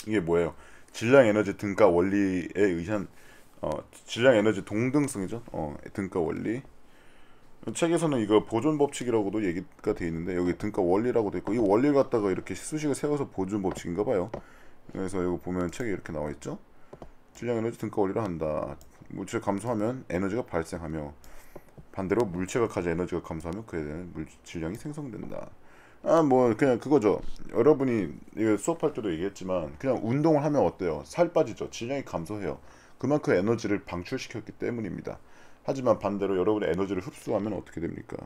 이게 뭐예요? 질량 에너지 등가 원리에 의한 질량 에너지 동등성이죠. 등가 원리. 책에서는 이거 보존 법칙이라고도 얘기가 돼 있는데 여기 등가 원리라고 돼 있고 이 원리를 갖다가 이렇게 수식을 세워서 보존 법칙인가 봐요. 그래서 이거 보면 책에 이렇게 나와 있죠. 질량 에너지 등가 원리를 한다. 물체 감소하면 에너지가 발생하며 반대로 물체가 가진 에너지가 감소하면 그에 대한 질량이 생성된다. 뭐 그냥 그거죠. 여러분이 이거 수업할 때도 얘기했지만 그냥 운동을 하면 어때요? 살 빠지죠. 질량이 감소해요. 그만큼 에너지를 방출시켰기 때문입니다. 하지만 반대로 여러분의 에너지를 흡수하면 어떻게 됩니까?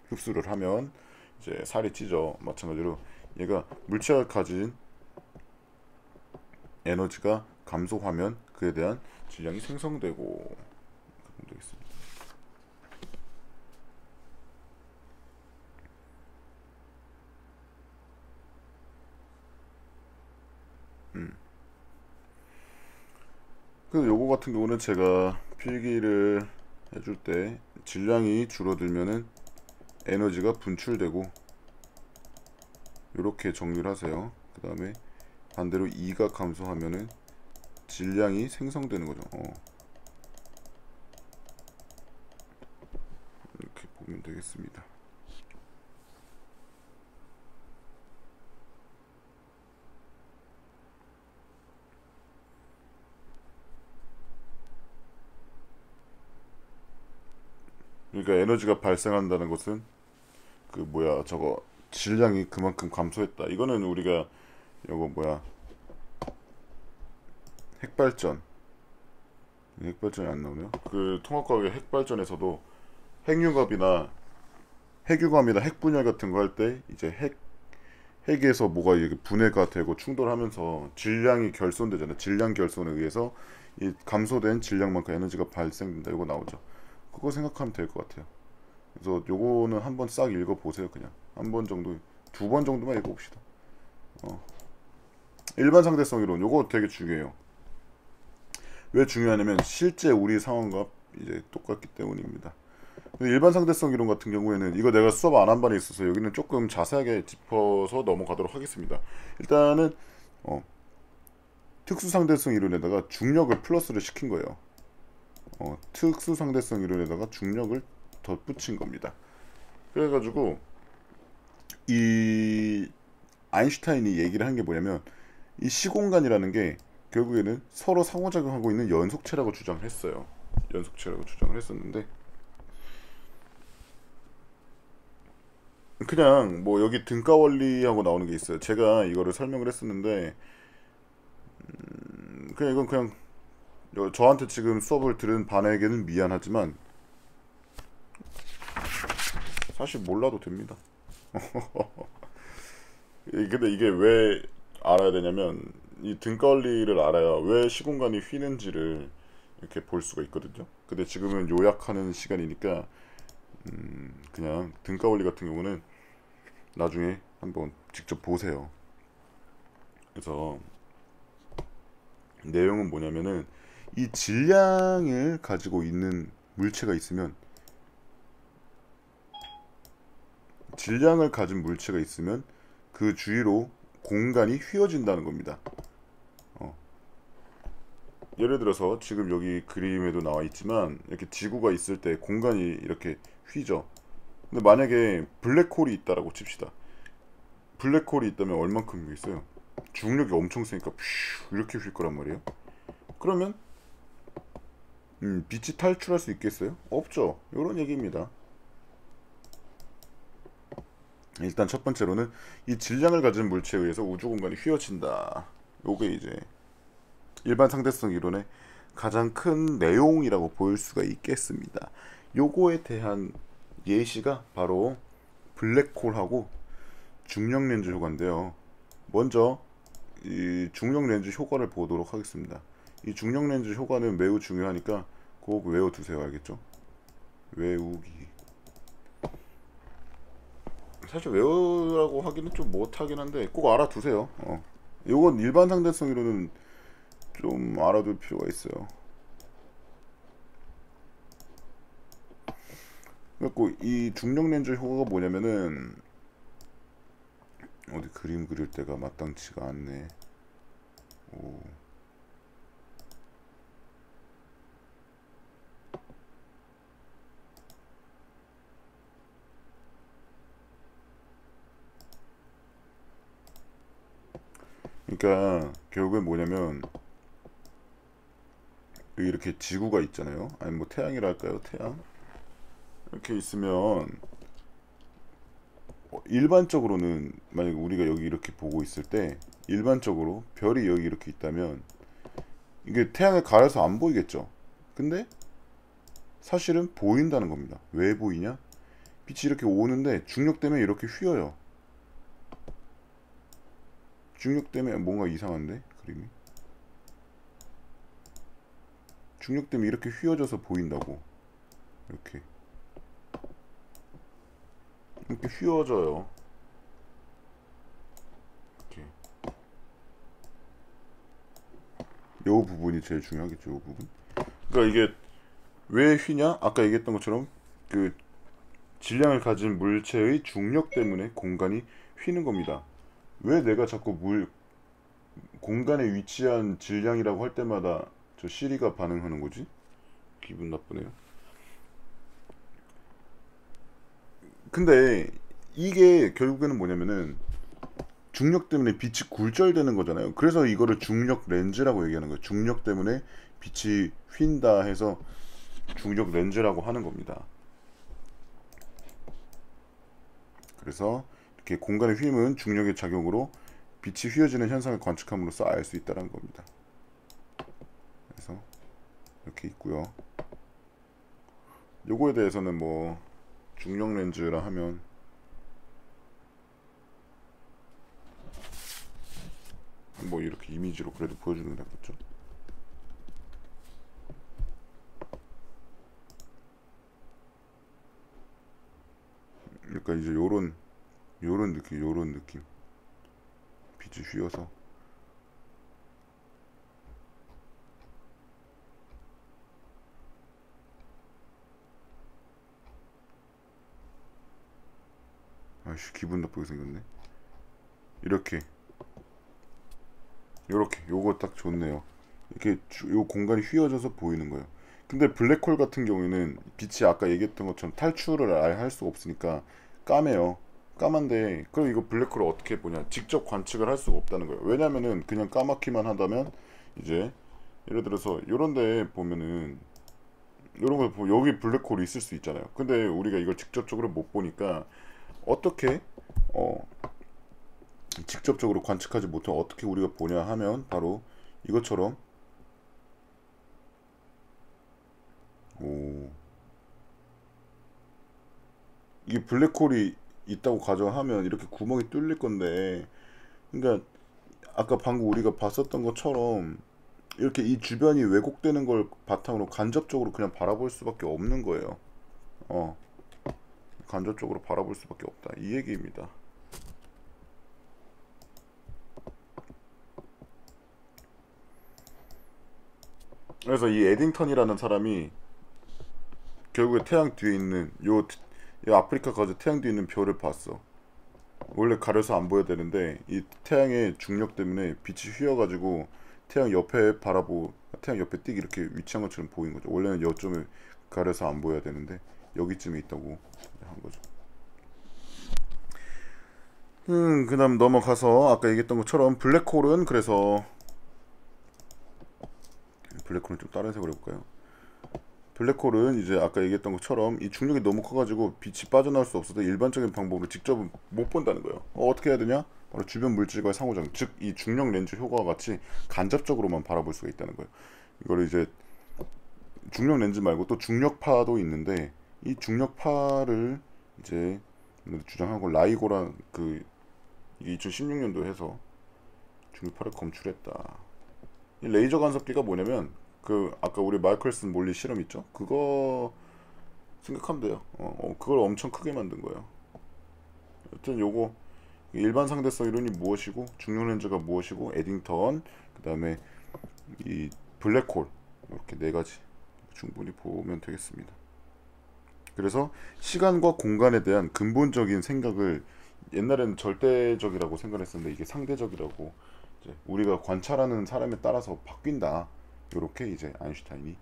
흡수를 하면 이제 살이 찌죠. 마찬가지로 얘가 물체가 가진 에너지가 감소하면 그에 대한 질량이 생성되고 그럼 되겠습니다. 그래서 요거 같은 경우는 제가 필기를 해줄 때 질량이 줄어들면은 에너지가 분출되고 이렇게 정리를 하세요. 그 다음에 반대로 E가 감소하면은 질량이 생성되는 거죠. 이렇게 보면 되겠습니다. 그러니까 에너지가 발생한다는 것은 그 뭐야 저거 질량이 그만큼 감소했다. 이거는 우리가 이거 뭐야 핵발전이 안 나오네요. 그 통합과학의 핵발전에서도 핵융합이나 핵분열 같은 거 할 때 이제 핵에서 뭐가 이게 분해가 되고 충돌하면서 질량이 결손되잖아요. 질량 결손에 의해서 이 감소된 질량만큼 에너지가 발생된다. 이거 나오죠. 그거 생각하면 될 것 같아요. 그래서 요거는 한번 싹 읽어보세요. 그냥 한 번 정도, 두 번 정도만 읽어봅시다. 일반 상대성 이론 요거 되게 중요해요. 왜 중요하냐면 실제 우리 상황과 이제 똑같기 때문입니다. 일반 상대성 이론 같은 경우에는 이거 내가 수업 안 한 반에 있어서 여기는 조금 자세하게 짚어서 넘어가도록 하겠습니다. 일단은 특수 상대성 이론에다가 중력을 플러스를 시킨 거예요. 특수 상대성 이론에다가 중력을 덧붙인 겁니다. 그래가지고 이 아인슈타인이 얘기를 한 게 뭐냐면 이 시공간이라는 게 결국에는 서로 상호작용하고 있는 연속체라고 주장을 했어요. 연속체라고 주장을 했었는데 그냥 뭐 여기 등가 원리하고 나오는 게 있어요. 제가 이거를 설명을 했었는데 그냥 이건 그냥 저한테 지금 수업을 들은 반에게는 미안하지만 사실 몰라도 됩니다. 근데 이게 왜 알아야 되냐면 이 등가원리를 알아야 왜 시공간이 휘는지를 이렇게 볼 수가 있거든요. 근데 지금은 요약하는 시간이니까 그냥 등가원리 같은 경우는 나중에 한번 직접 보세요. 그래서 내용은 뭐냐면은 이 질량을 가지고 있는 물체가 있으면 질량을 가진 물체가 있으면 그 주위로 공간이 휘어진다는 겁니다. 어. 예를 들어서 지금 여기 그림에도 나와 있지만 이렇게 지구가 있을 때 공간이 이렇게 휘죠. 근데 만약에 블랙홀이 있다라고 칩시다. 블랙홀이 있다면 얼만큼 있어요? 중력이 엄청 세니까 퓨 이렇게 휠 거란 말이에요. 그러면 빛이 탈출할 수 있겠어요? 없죠. 이런 얘기입니다. 일단 첫 번째로는 이 질량을 가진 물체에 의해서 우주 공간이 휘어진다. 요게 이제 일반 상대성 이론의 가장 큰 내용이라고 볼 수가 있겠습니다. 요거에 대한 예시가 바로 블랙홀하고 중력 렌즈 효과인데요. 먼저 이 중력 렌즈 효과를 보도록 하겠습니다. 이 중력 렌즈 효과는 매우 중요하니까 꼭 외워두세요. 알겠죠? 외우기. 사실 외우라고 하기는 좀 못하긴 한데 꼭 알아두세요. 요건 일반 상대성으로는 좀 알아둘 필요가 있어요. 그래갖고 이 중력 렌즈 효과가 뭐냐면은 어디 그림 그릴 때가 마땅치가 않네. 오. 그러니까 결국엔 뭐냐면 여기 이렇게 지구가 있잖아요. 아니 뭐 태양이라 할까요? 태양 이렇게 있으면 일반적으로는 만약 우리가 여기 이렇게 보고 있을 때 일반적으로 별이 여기 이렇게 있다면 이게 태양을 가려서 안 보이겠죠. 근데 사실은 보인다는 겁니다. 왜 보이냐? 빛이 이렇게 오는데 중력 때문에 이렇게 휘어요. 중력 때문에 뭔가 이상한데 그림이 중력 때문에 이렇게 휘어져서 보인다고. 이렇게 휘어져요. 이렇게 요 부분이 제일 중요하겠죠. 요 부분. 그러니까 이게 왜 휘냐? 아까 얘기했던 것처럼 그 질량을 가진 물체의 중력 때문에 공간이 휘는 겁니다. 왜 내가 자꾸 공간에 위치한 질량이라고 할 때마다 저 시리가 반응하는 거지? 기분 나쁘네요. 근데 이게 결국에는 뭐냐면은 중력 때문에 빛이 굴절되는 거잖아요. 그래서 이거를 중력 렌즈라고 얘기하는 거예요. 중력 때문에 빛이 휜다 해서 중력 렌즈라고 하는 겁니다. 그래서 이렇게 공간의 휘임은 중력의 작용으로 빛이 휘어지는 현상을 관측함으로써 알 수 있다는 겁니다. 그래서 이렇게 있고요. 요거에 대해서는 뭐 중력 렌즈라 하면 뭐 이렇게 이미지로 그래도 보여주는 게 낫겠죠. 그러니까 이제 요런 느낌 빛이 휘어서 아씨 기분 나쁘게 생겼네. 이렇게 요렇게 요거 딱 좋네요. 이렇게 요 공간이 휘어져서 보이는 거예요. 근데 블랙홀 같은 경우에는 빛이 아까 얘기했던 것처럼 탈출을 아예 할 수가 없으니까 까매요. 까만데 그럼 이거 블랙홀을 어떻게 보냐? 직접 관측을 할 수가 없다는 거예요. 왜냐면은 그냥 까맣기만 하다면 이제 예를 들어서 요런 데 보면은 요런 거 보면 여기 블랙홀이 있을 수 있잖아요. 근데 우리가 이걸 직접적으로 못 보니까 어떻게 어 직접적으로 관측하지 못하면 어떻게 우리가 보냐 하면 바로 이것처럼 오 이게 블랙홀이 있다고 가정하면 이렇게 구멍이 뚫릴 건데, 그러니까 아까 방금 우리가 봤었던 것처럼 이렇게 이 주변이 왜곡되는 걸 바탕으로 간접적으로 그냥 바라볼 수밖에 없는 거예요. 어, 간접적으로 바라볼 수밖에 없다. 이 얘기입니다. 그래서 이 에딩턴이라는 사람이 결국에 태양 뒤에 있는 요 아프리카 거저 태양 뒤에 있는 별을 봤어. 원래 가려서 안 보여야 되는데 이 태양의 중력 때문에 빛이 휘어가지고 태양 옆에 띡 이렇게 위치한 것처럼 보인 거죠. 원래는 요점을 가려서 안 보여야 되는데 여기쯤에 있다고 한 거죠. 그다음 넘어가서 아까 얘기했던 것처럼 블랙홀은 좀 다른 색으로 해볼까요? 블랙홀은 이제 아까 얘기했던 것처럼 이 중력이 너무 커가지고 빛이 빠져나올 수 없어서 일반적인 방법으로 직접 못 본다는 거예요. 어떻게 해야 되냐? 바로 주변 물질과의 상호작용, 즉 이 중력 렌즈 효과와 같이 간접적으로만 바라볼 수가 있다는 거예요. 이걸 이제 중력 렌즈 말고 또 중력파도 있는데 이 중력파를 이제 주장하고 라이고란 그 2016년도 해서 중력파를 검출했다. 이 레이저 간섭기가 뭐냐면 그 아까 우리 마이클슨 몰리 실험 있죠? 그거 생각하면 돼요. 그걸 엄청 크게 만든 거예요. 여튼 요거 일반 상대성 이론이 무엇이고 중력 렌즈가 무엇이고 에딩턴 그다음에 이 블랙홀 이렇게 네 가지 충분히 보면 되겠습니다. 그래서 시간과 공간에 대한 근본적인 생각을 옛날에는 절대적이라고 생각했었는데 이게 상대적이라고 이제 우리가 관찰하는 사람에 따라서 바뀐다. 이렇게 이제 아인슈타인이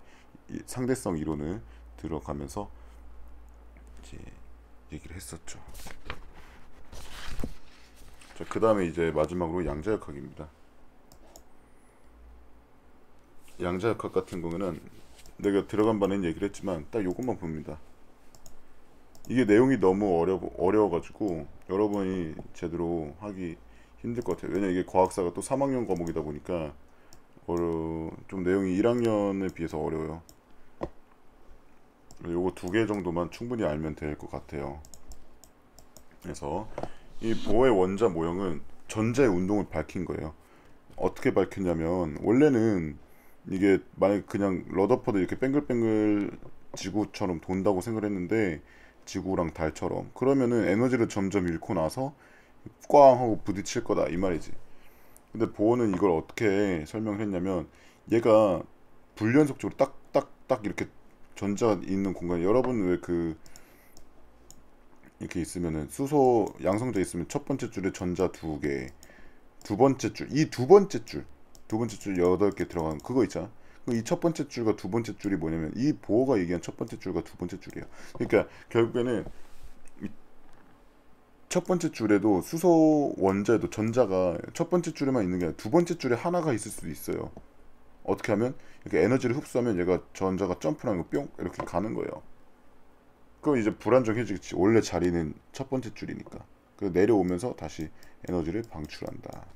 이 상대성 이론을 들어가면서 이제 얘기를 했었죠. 자, 그 다음에 이제 마지막으로 양자역학입니다. 양자역학 같은 경우는 내가 들어간 반에는 얘기를 했지만 딱 요것만 봅니다. 이게 내용이 너무 어려워가지고 여러분이 제대로 하기 힘들 것 같아요. 왜냐 이게 과학사가 또 3학년 과목이다 보니까 좀 내용이 1학년에 비해서 어려워요. 요거 두 개 정도만 충분히 알면 될 것 같아요. 그래서 이 보어의 원자 모형은 전자의 운동을 밝힌 거예요. 어떻게 밝혔냐면 원래는 이게 만약 그냥 러더퍼드 이렇게 뱅글뱅글 지구처럼 돈다고 생각했는데 지구랑 달처럼 그러면은 에너지를 점점 잃고 나서 꽝 하고 부딪힐 거다 이 말이지. 근데 보어는 이걸 어떻게 설명을 했냐면 얘가 불연속적으로 딱딱딱 이렇게 전자가 있는 공간 여러분 왜 그 이렇게 있으면은 수소 양성자 있으면 첫 번째 줄에 전자 두 개, 두 번째 줄, 이 두 번째 줄 8개 들어간 그거 있잖아. 이 첫 번째 줄과 두 번째 줄이 뭐냐면 이 보어가 얘기한 첫 번째 줄과 두 번째 줄이에요. 그러니까 결국에는 첫 번째 줄에도 수소 원자에도 전자가 첫 번째 줄에만 있는 게 아니라 두 번째 줄에 하나가 있을 수도 있어요. 어떻게 하면 이렇게 에너지를 흡수하면 얘가 전자가 점프하는 거 뿅 이렇게 가는 거예요. 그럼 이제 불안정해지겠지. 원래 자리는 첫 번째 줄이니까. 그 내려오면서 다시 에너지를 방출한다.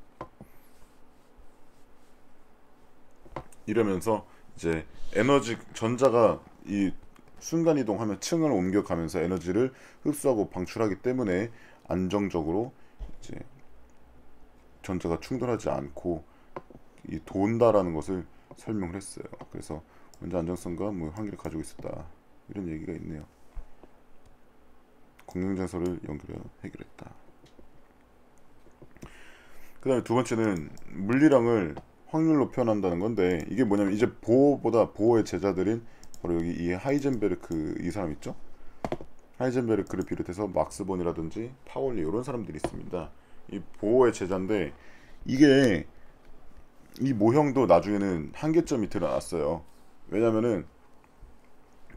이러면서 이제 에너지 전자가 이 순간 이동하면 층을 옮겨가면서 에너지를 흡수하고 방출하기 때문에 안정적으로 이제 전자가 충돌하지 않고 이 돈다라는 것을 설명을 했어요. 그래서 원자 안정성과 뭐 한계를 가지고 있었다 이런 얘기가 있네요. 공명장소를 연결해 해결했다. 그 다음에 두 번째는 물리량을 확률로 표현한다는 건데 이게 뭐냐면 이제 보어의 제자들인 바로 여기 이 하이젠베르크 이 사람 있죠? 하이젠베르크를 비롯해서 막스본이라든지 파울리 이런 사람들이 있습니다. 이 보어의 제자인데 이게 이 모형도 나중에는 한계점이 드러났어요. 왜냐면은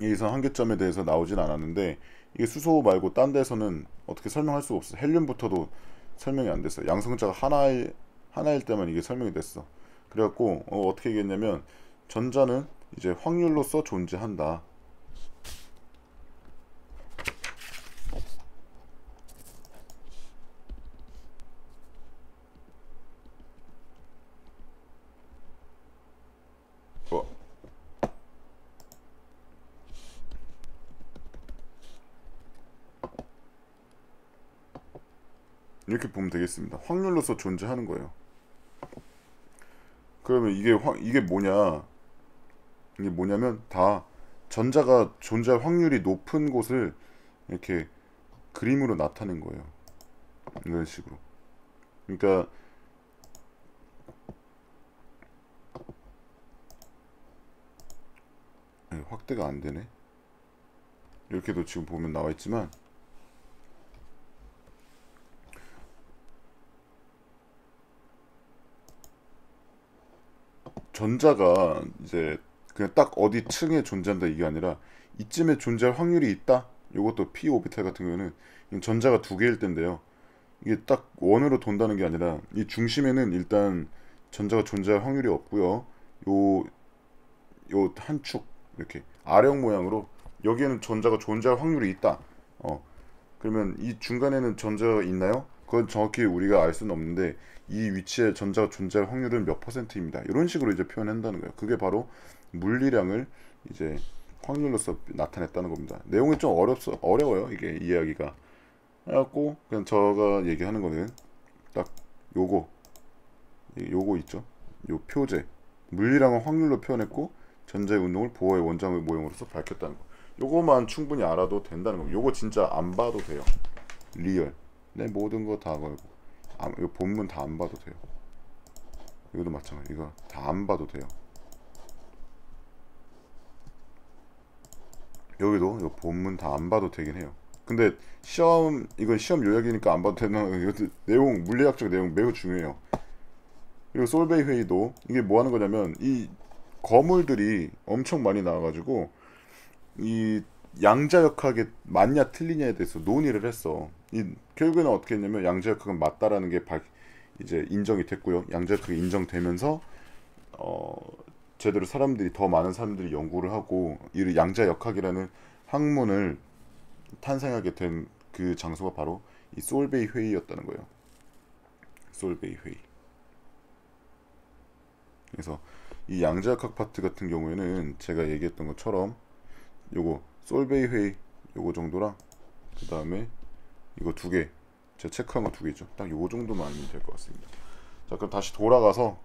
여기서 한계점에 대해서 나오진 않았는데 이게 수소 말고 딴 데서는 어떻게 설명할 수가 없어. 헬륨부터도 설명이 안 됐어. 양성자가 하나일 때만 이게 설명이 됐어. 그래갖고 어떻게 얘기했냐면 전자는 이제 확률로서 존재한다. 어, 이렇게 보면 되겠습니다. 확률로서 존재하는 거예요. 그러면 이게 뭐냐? 이게 뭐냐면 다 전자가 존재할 확률이 높은 곳을 이렇게 그림으로 나타낸 거예요. 이런 식으로. 그러니까 확대가 안 되네. 이렇게도 지금 보면 나와 있지만 전자가 이제 그냥 딱 어디 층에 존재한다 이게 아니라 이쯤에 존재할 확률이 있다. 이것도 p 오비탈 같은 경우는 전자가 두 개일 텐데요. 이게 딱 원으로 돈다는 게 아니라 이 중심에는 일단 전자가 존재할 확률이 없고요. 요 한 축 이렇게 아령 모양으로 여기에는 전자가 존재할 확률이 있다. 그러면 이 중간에는 전자가 있나요? 그건 정확히 우리가 알 수는 없는데 이 위치에 전자가 존재할 확률은 몇 퍼센트입니다. 이런 식으로 이제 표현한다는 거예요. 그게 바로 물리량을 이제 확률로서 나타냈다는 겁니다. 내용이 좀 어려워요. 이게 이야기가. 해갖고 그냥 제가 얘기하는 거는 딱 요거 있죠. 요 표제 물리량을 확률로 표현했고 전자의 운동을 보어의 원장의 모형으로서 밝혔다는 거. 요거만 충분히 알아도 된다는 겁니다. 요거 진짜 안 봐도 돼요. 리얼. 내 모든 거 다 걸고. 이거 본문 다 안 봐도 돼요. 이것도 마찬가지. 이거 다 안 봐도 돼요. 여기도 이거 본문 다 안 봐도 되긴 해요. 근데 이건 시험 요약이니까 안 봐도 되는 이것도 내용, 물리학적 내용 매우 중요해요. 그리고 솔베이 회의도 이게 뭐 하는 거냐면 이 거물들이 엄청 많이 나와가지고 이 양자역학에 맞냐 틀리냐에 대해서 논의를 했어. 결국에는 어떻게 했냐면 양자역학은 맞다라는 게 이제 인정이 됐고요. 양자역학이 인정되면서 제대로 더 많은 사람들이 연구를 하고 이 양자역학이라는 학문을 탄생하게 된 그 장소가 바로 이 솔베이 회의였다는 거예요. 솔베이 회의. 그래서 이 양자역학 파트 같은 경우에는 제가 얘기했던 것처럼 요거 솔베이 회의 요거 정도랑 그 다음에 이거 두 개, 제가 체크한 거 두 개죠. 딱 요거 정도만 알면 될 것 같습니다. 자, 그럼 다시 돌아가서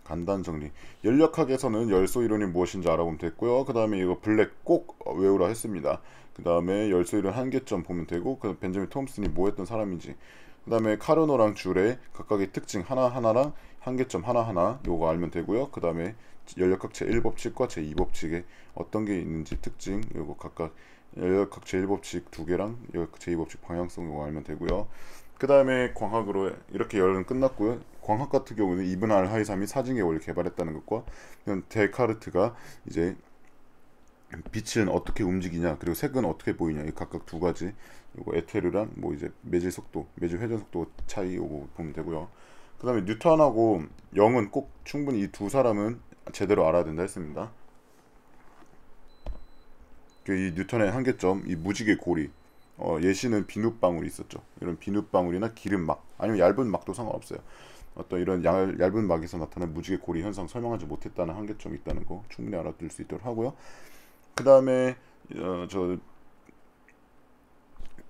간단 정리. 열역학에서는 열소 이론이 무엇인지 알아보면 됐고요. 그 다음에 이거 블랙 꼭 외우라 했습니다. 그 다음에 열소 이론 한계점 보면 되고, 그 벤저민 톰슨이 뭐 했던 사람인지, 그 다음에 카르노랑 쥬레 각각의 특징 하나하나랑 한계점 하나하나 요거 알면 되고요. 그 다음에 열역학 제1법칙과 제2법칙에 어떤 게 있는지 특징 요거 각각 열역학 제1법칙 두 개랑 열역학 제2법칙 방향성 요거 알면 되고요. 그 다음에 광학으로 이렇게 열은 끝났고요. 광학 같은 경우는 이븐 알 하이삼이 사진의 원리를 개발했다는 것과 데카르트가 이제 빛은 어떻게 움직이냐 그리고 색은 어떻게 보이냐 이 각각 두 가지 요거 에테르랑 뭐 이제 매질 속도 매질 회전 속도 차이 요거 보면 되고요. 그 다음에 뉴턴하고 영은 꼭 충분히 이 두 사람은 제대로 알아야 된다 했습니다. 이 뉴턴의 한계점 이 무지개 고리 예시는 비눗방울이 있었죠. 이런 비눗방울이나 기름막 아니면 얇은 막도 상관없어요. 어떤 이런 얇은 막에서 나타나는 무지개 고리 현상 설명하지 못했다는 한계점이 있다는 거 충분히 알아둘 수 있도록 하고요. 그 다음에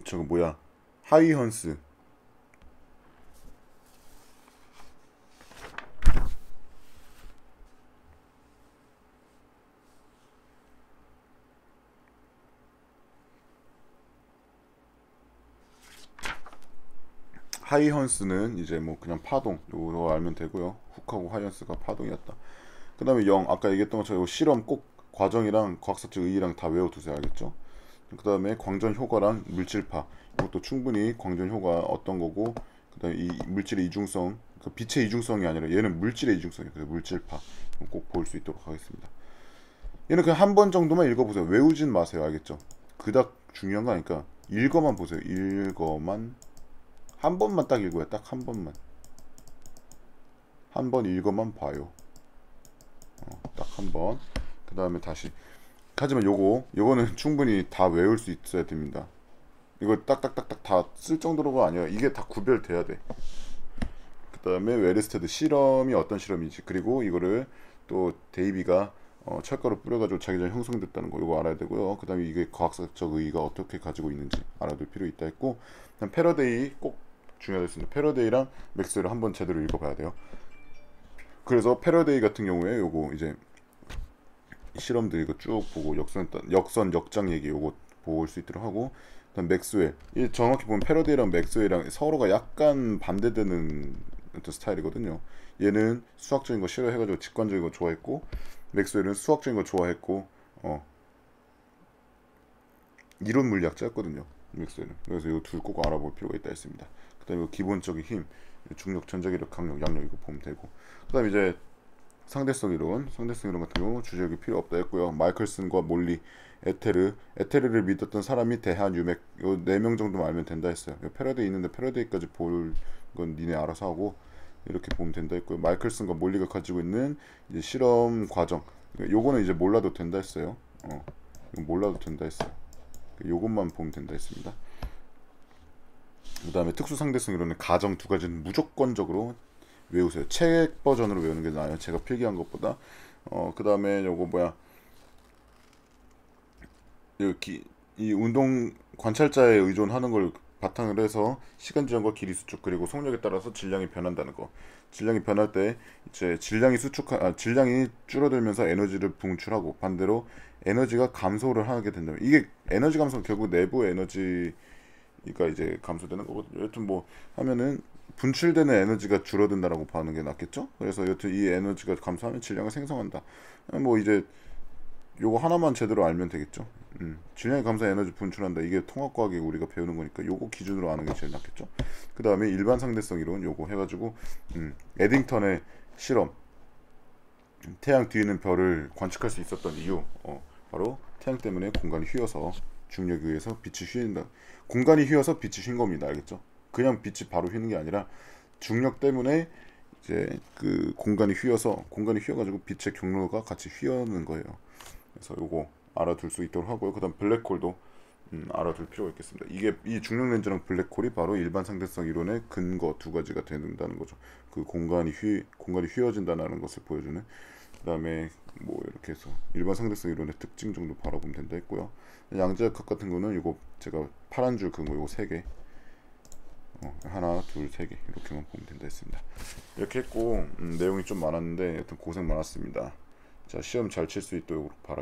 저거 뭐야 하이헌스 하이헌스는 이제 뭐 그냥 파동 요거 알면 되고요. 훅하고 하이헌스가 파동이었다. 그 다음에 아까 얘기했던 것처럼 실험 꼭 과정이랑 과학사적 의의랑 다 외워두세요. 알겠죠? 그 다음에 광전 효과랑 물질파 이것도 충분히 광전 효과 어떤 거고 그 다음에 이 물질의 이중성 그 빛의 이중성이 아니라 얘는 물질의 이중성이에요. 그래서 물질파 꼭 볼 수 있도록 하겠습니다. 얘는 그냥 한 번 정도만 읽어보세요. 외우진 마세요. 알겠죠? 그닥 중요한 거 아니까 읽어만 보세요. 읽어만 한 번만 딱 읽어요. 딱 한 번만 한 번 읽어만 봐요. 딱 한 번. 그 다음에 다시 하지만 요거는 충분히 다 외울 수 있어야 됩니다. 이거 딱딱딱딱 다 쓸 정도로가 아니라 이게 다 구별돼야 돼. 그 다음에 웨르스테드 실험이 어떤 실험인지 그리고 이거를 또 데이비가 철가루 뿌려가지고 자기장 형성됐다는 거 이거 알아야 되고요. 그 다음에 이게 과학적 의의가 어떻게 가지고 있는지 알아둘 필요 있다 했고, 그다음 패러데이 꼭 중요하겠습니다. 패러데이랑 맥스웰을 한번 제대로 읽어봐야 돼요. 그래서 패러데이 같은 경우에 요거 이제 실험들 이거 쭉 보고 역선 역장 얘기 요거 볼 수 있도록 하고, 그다음 맥스웰 이 정확히 보면 패러데이랑 맥스웰이랑 서로가 약간 반대되는 어떤 스타일이거든요. 얘는 수학적인 거 싫어해가지고 직관적인 거 좋아했고, 맥스웰은 수학적인 거 좋아했고 이론 물리학자였거든요. 맥스웰은. 그래서 이 둘 꼭 알아볼 필요가 있다 했습니다. 그다음에 기본적인 힘, 중력, 전자기력, 강력, 양력 이거 보면 되고, 그다음 이제 상대성 이론 같은 경우 주제역이 필요 없다 했고요. 마이클슨과 몰리, 에테르를 믿었던 사람이 대한 유맥 요 4명 정도만 알면 된다 했어요. 패러데이 있는데 패러데이까지 볼 건 니네 알아서 하고 이렇게 보면 된다 했고요. 마이클슨과 몰리가 가지고 있는 이제 실험 과정 요거는 이제 몰라도 된다 했어요. 이건 몰라도 된다 했어요. 요것만 보면 된다 했습니다. 그 다음에 특수상대성 이론은 가정 2가지는 무조건적으로 외우세요. 책 버전으로 외우는 게 나아요. 제가 필기한 것보다. 그 다음에 요거 뭐야, 여기 이 운동 관찰자에 의존하는 걸 바탕으로 해서 시간 지연과 길이 수축 그리고 속력에 따라서 질량이 변한다는 거. 질량이 변할 때 이제 질량이 줄어들면서 에너지를 분출하고, 반대로 에너지가 감소를 하게 된다면, 이게 에너지 감소는 결국 내부 에너지가 이제 감소되는 거거든요. 여튼 뭐 하면은 분출되는 에너지가 줄어든다라고 봐는 게 낫겠죠. 그래서 여튼 이 에너지가 감소하면 질량을 생성한다. 뭐 이제 요거 하나만 제대로 알면 되겠죠. 질량이 감소 에너지 분출한다. 이게 통합과학이 우리가 배우는 거니까 요거 기준으로 아는 게 제일 낫겠죠. 그 다음에 일반 상대성 이론 요거 해가지고 에딩턴의 실험, 태양 뒤에는 별을 관측할 수 있었던 이유, 바로 태양 때문에 공간이 휘어서 중력에 의해서 빛이 휘인다. 공간이 휘어서 빛이 휜 겁니다. 알겠죠? 그냥 빛이 바로 휘는 게 아니라 중력 때문에 이제 그 공간이 휘어가지고 빛의 경로가 같이 휘어는 거예요. 그래서 요거 알아둘 수 있도록 하고요. 그다음 블랙홀도 알아둘 필요가 있겠습니다. 이게 이 중력 렌즈랑 블랙홀이 바로 일반 상대성 이론의 근거 2가지가 된다는 거죠. 그 공간이 휘어진다는 것을 보여주는. 그다음에 뭐 이렇게 해서 일반 상대성 이론의 특징 정도 바라보면 된다 했고요. 양자역학 같은 거는 이거 제가 파란 줄 그거 요거 3개, 하나, 둘, 3개 이렇게만 보면 된다 했습니다. 이렇게 했고 내용이 좀 많았는데 여튼 고생 많았습니다. 자, 시험 잘 칠 수 있도록 바랍니다.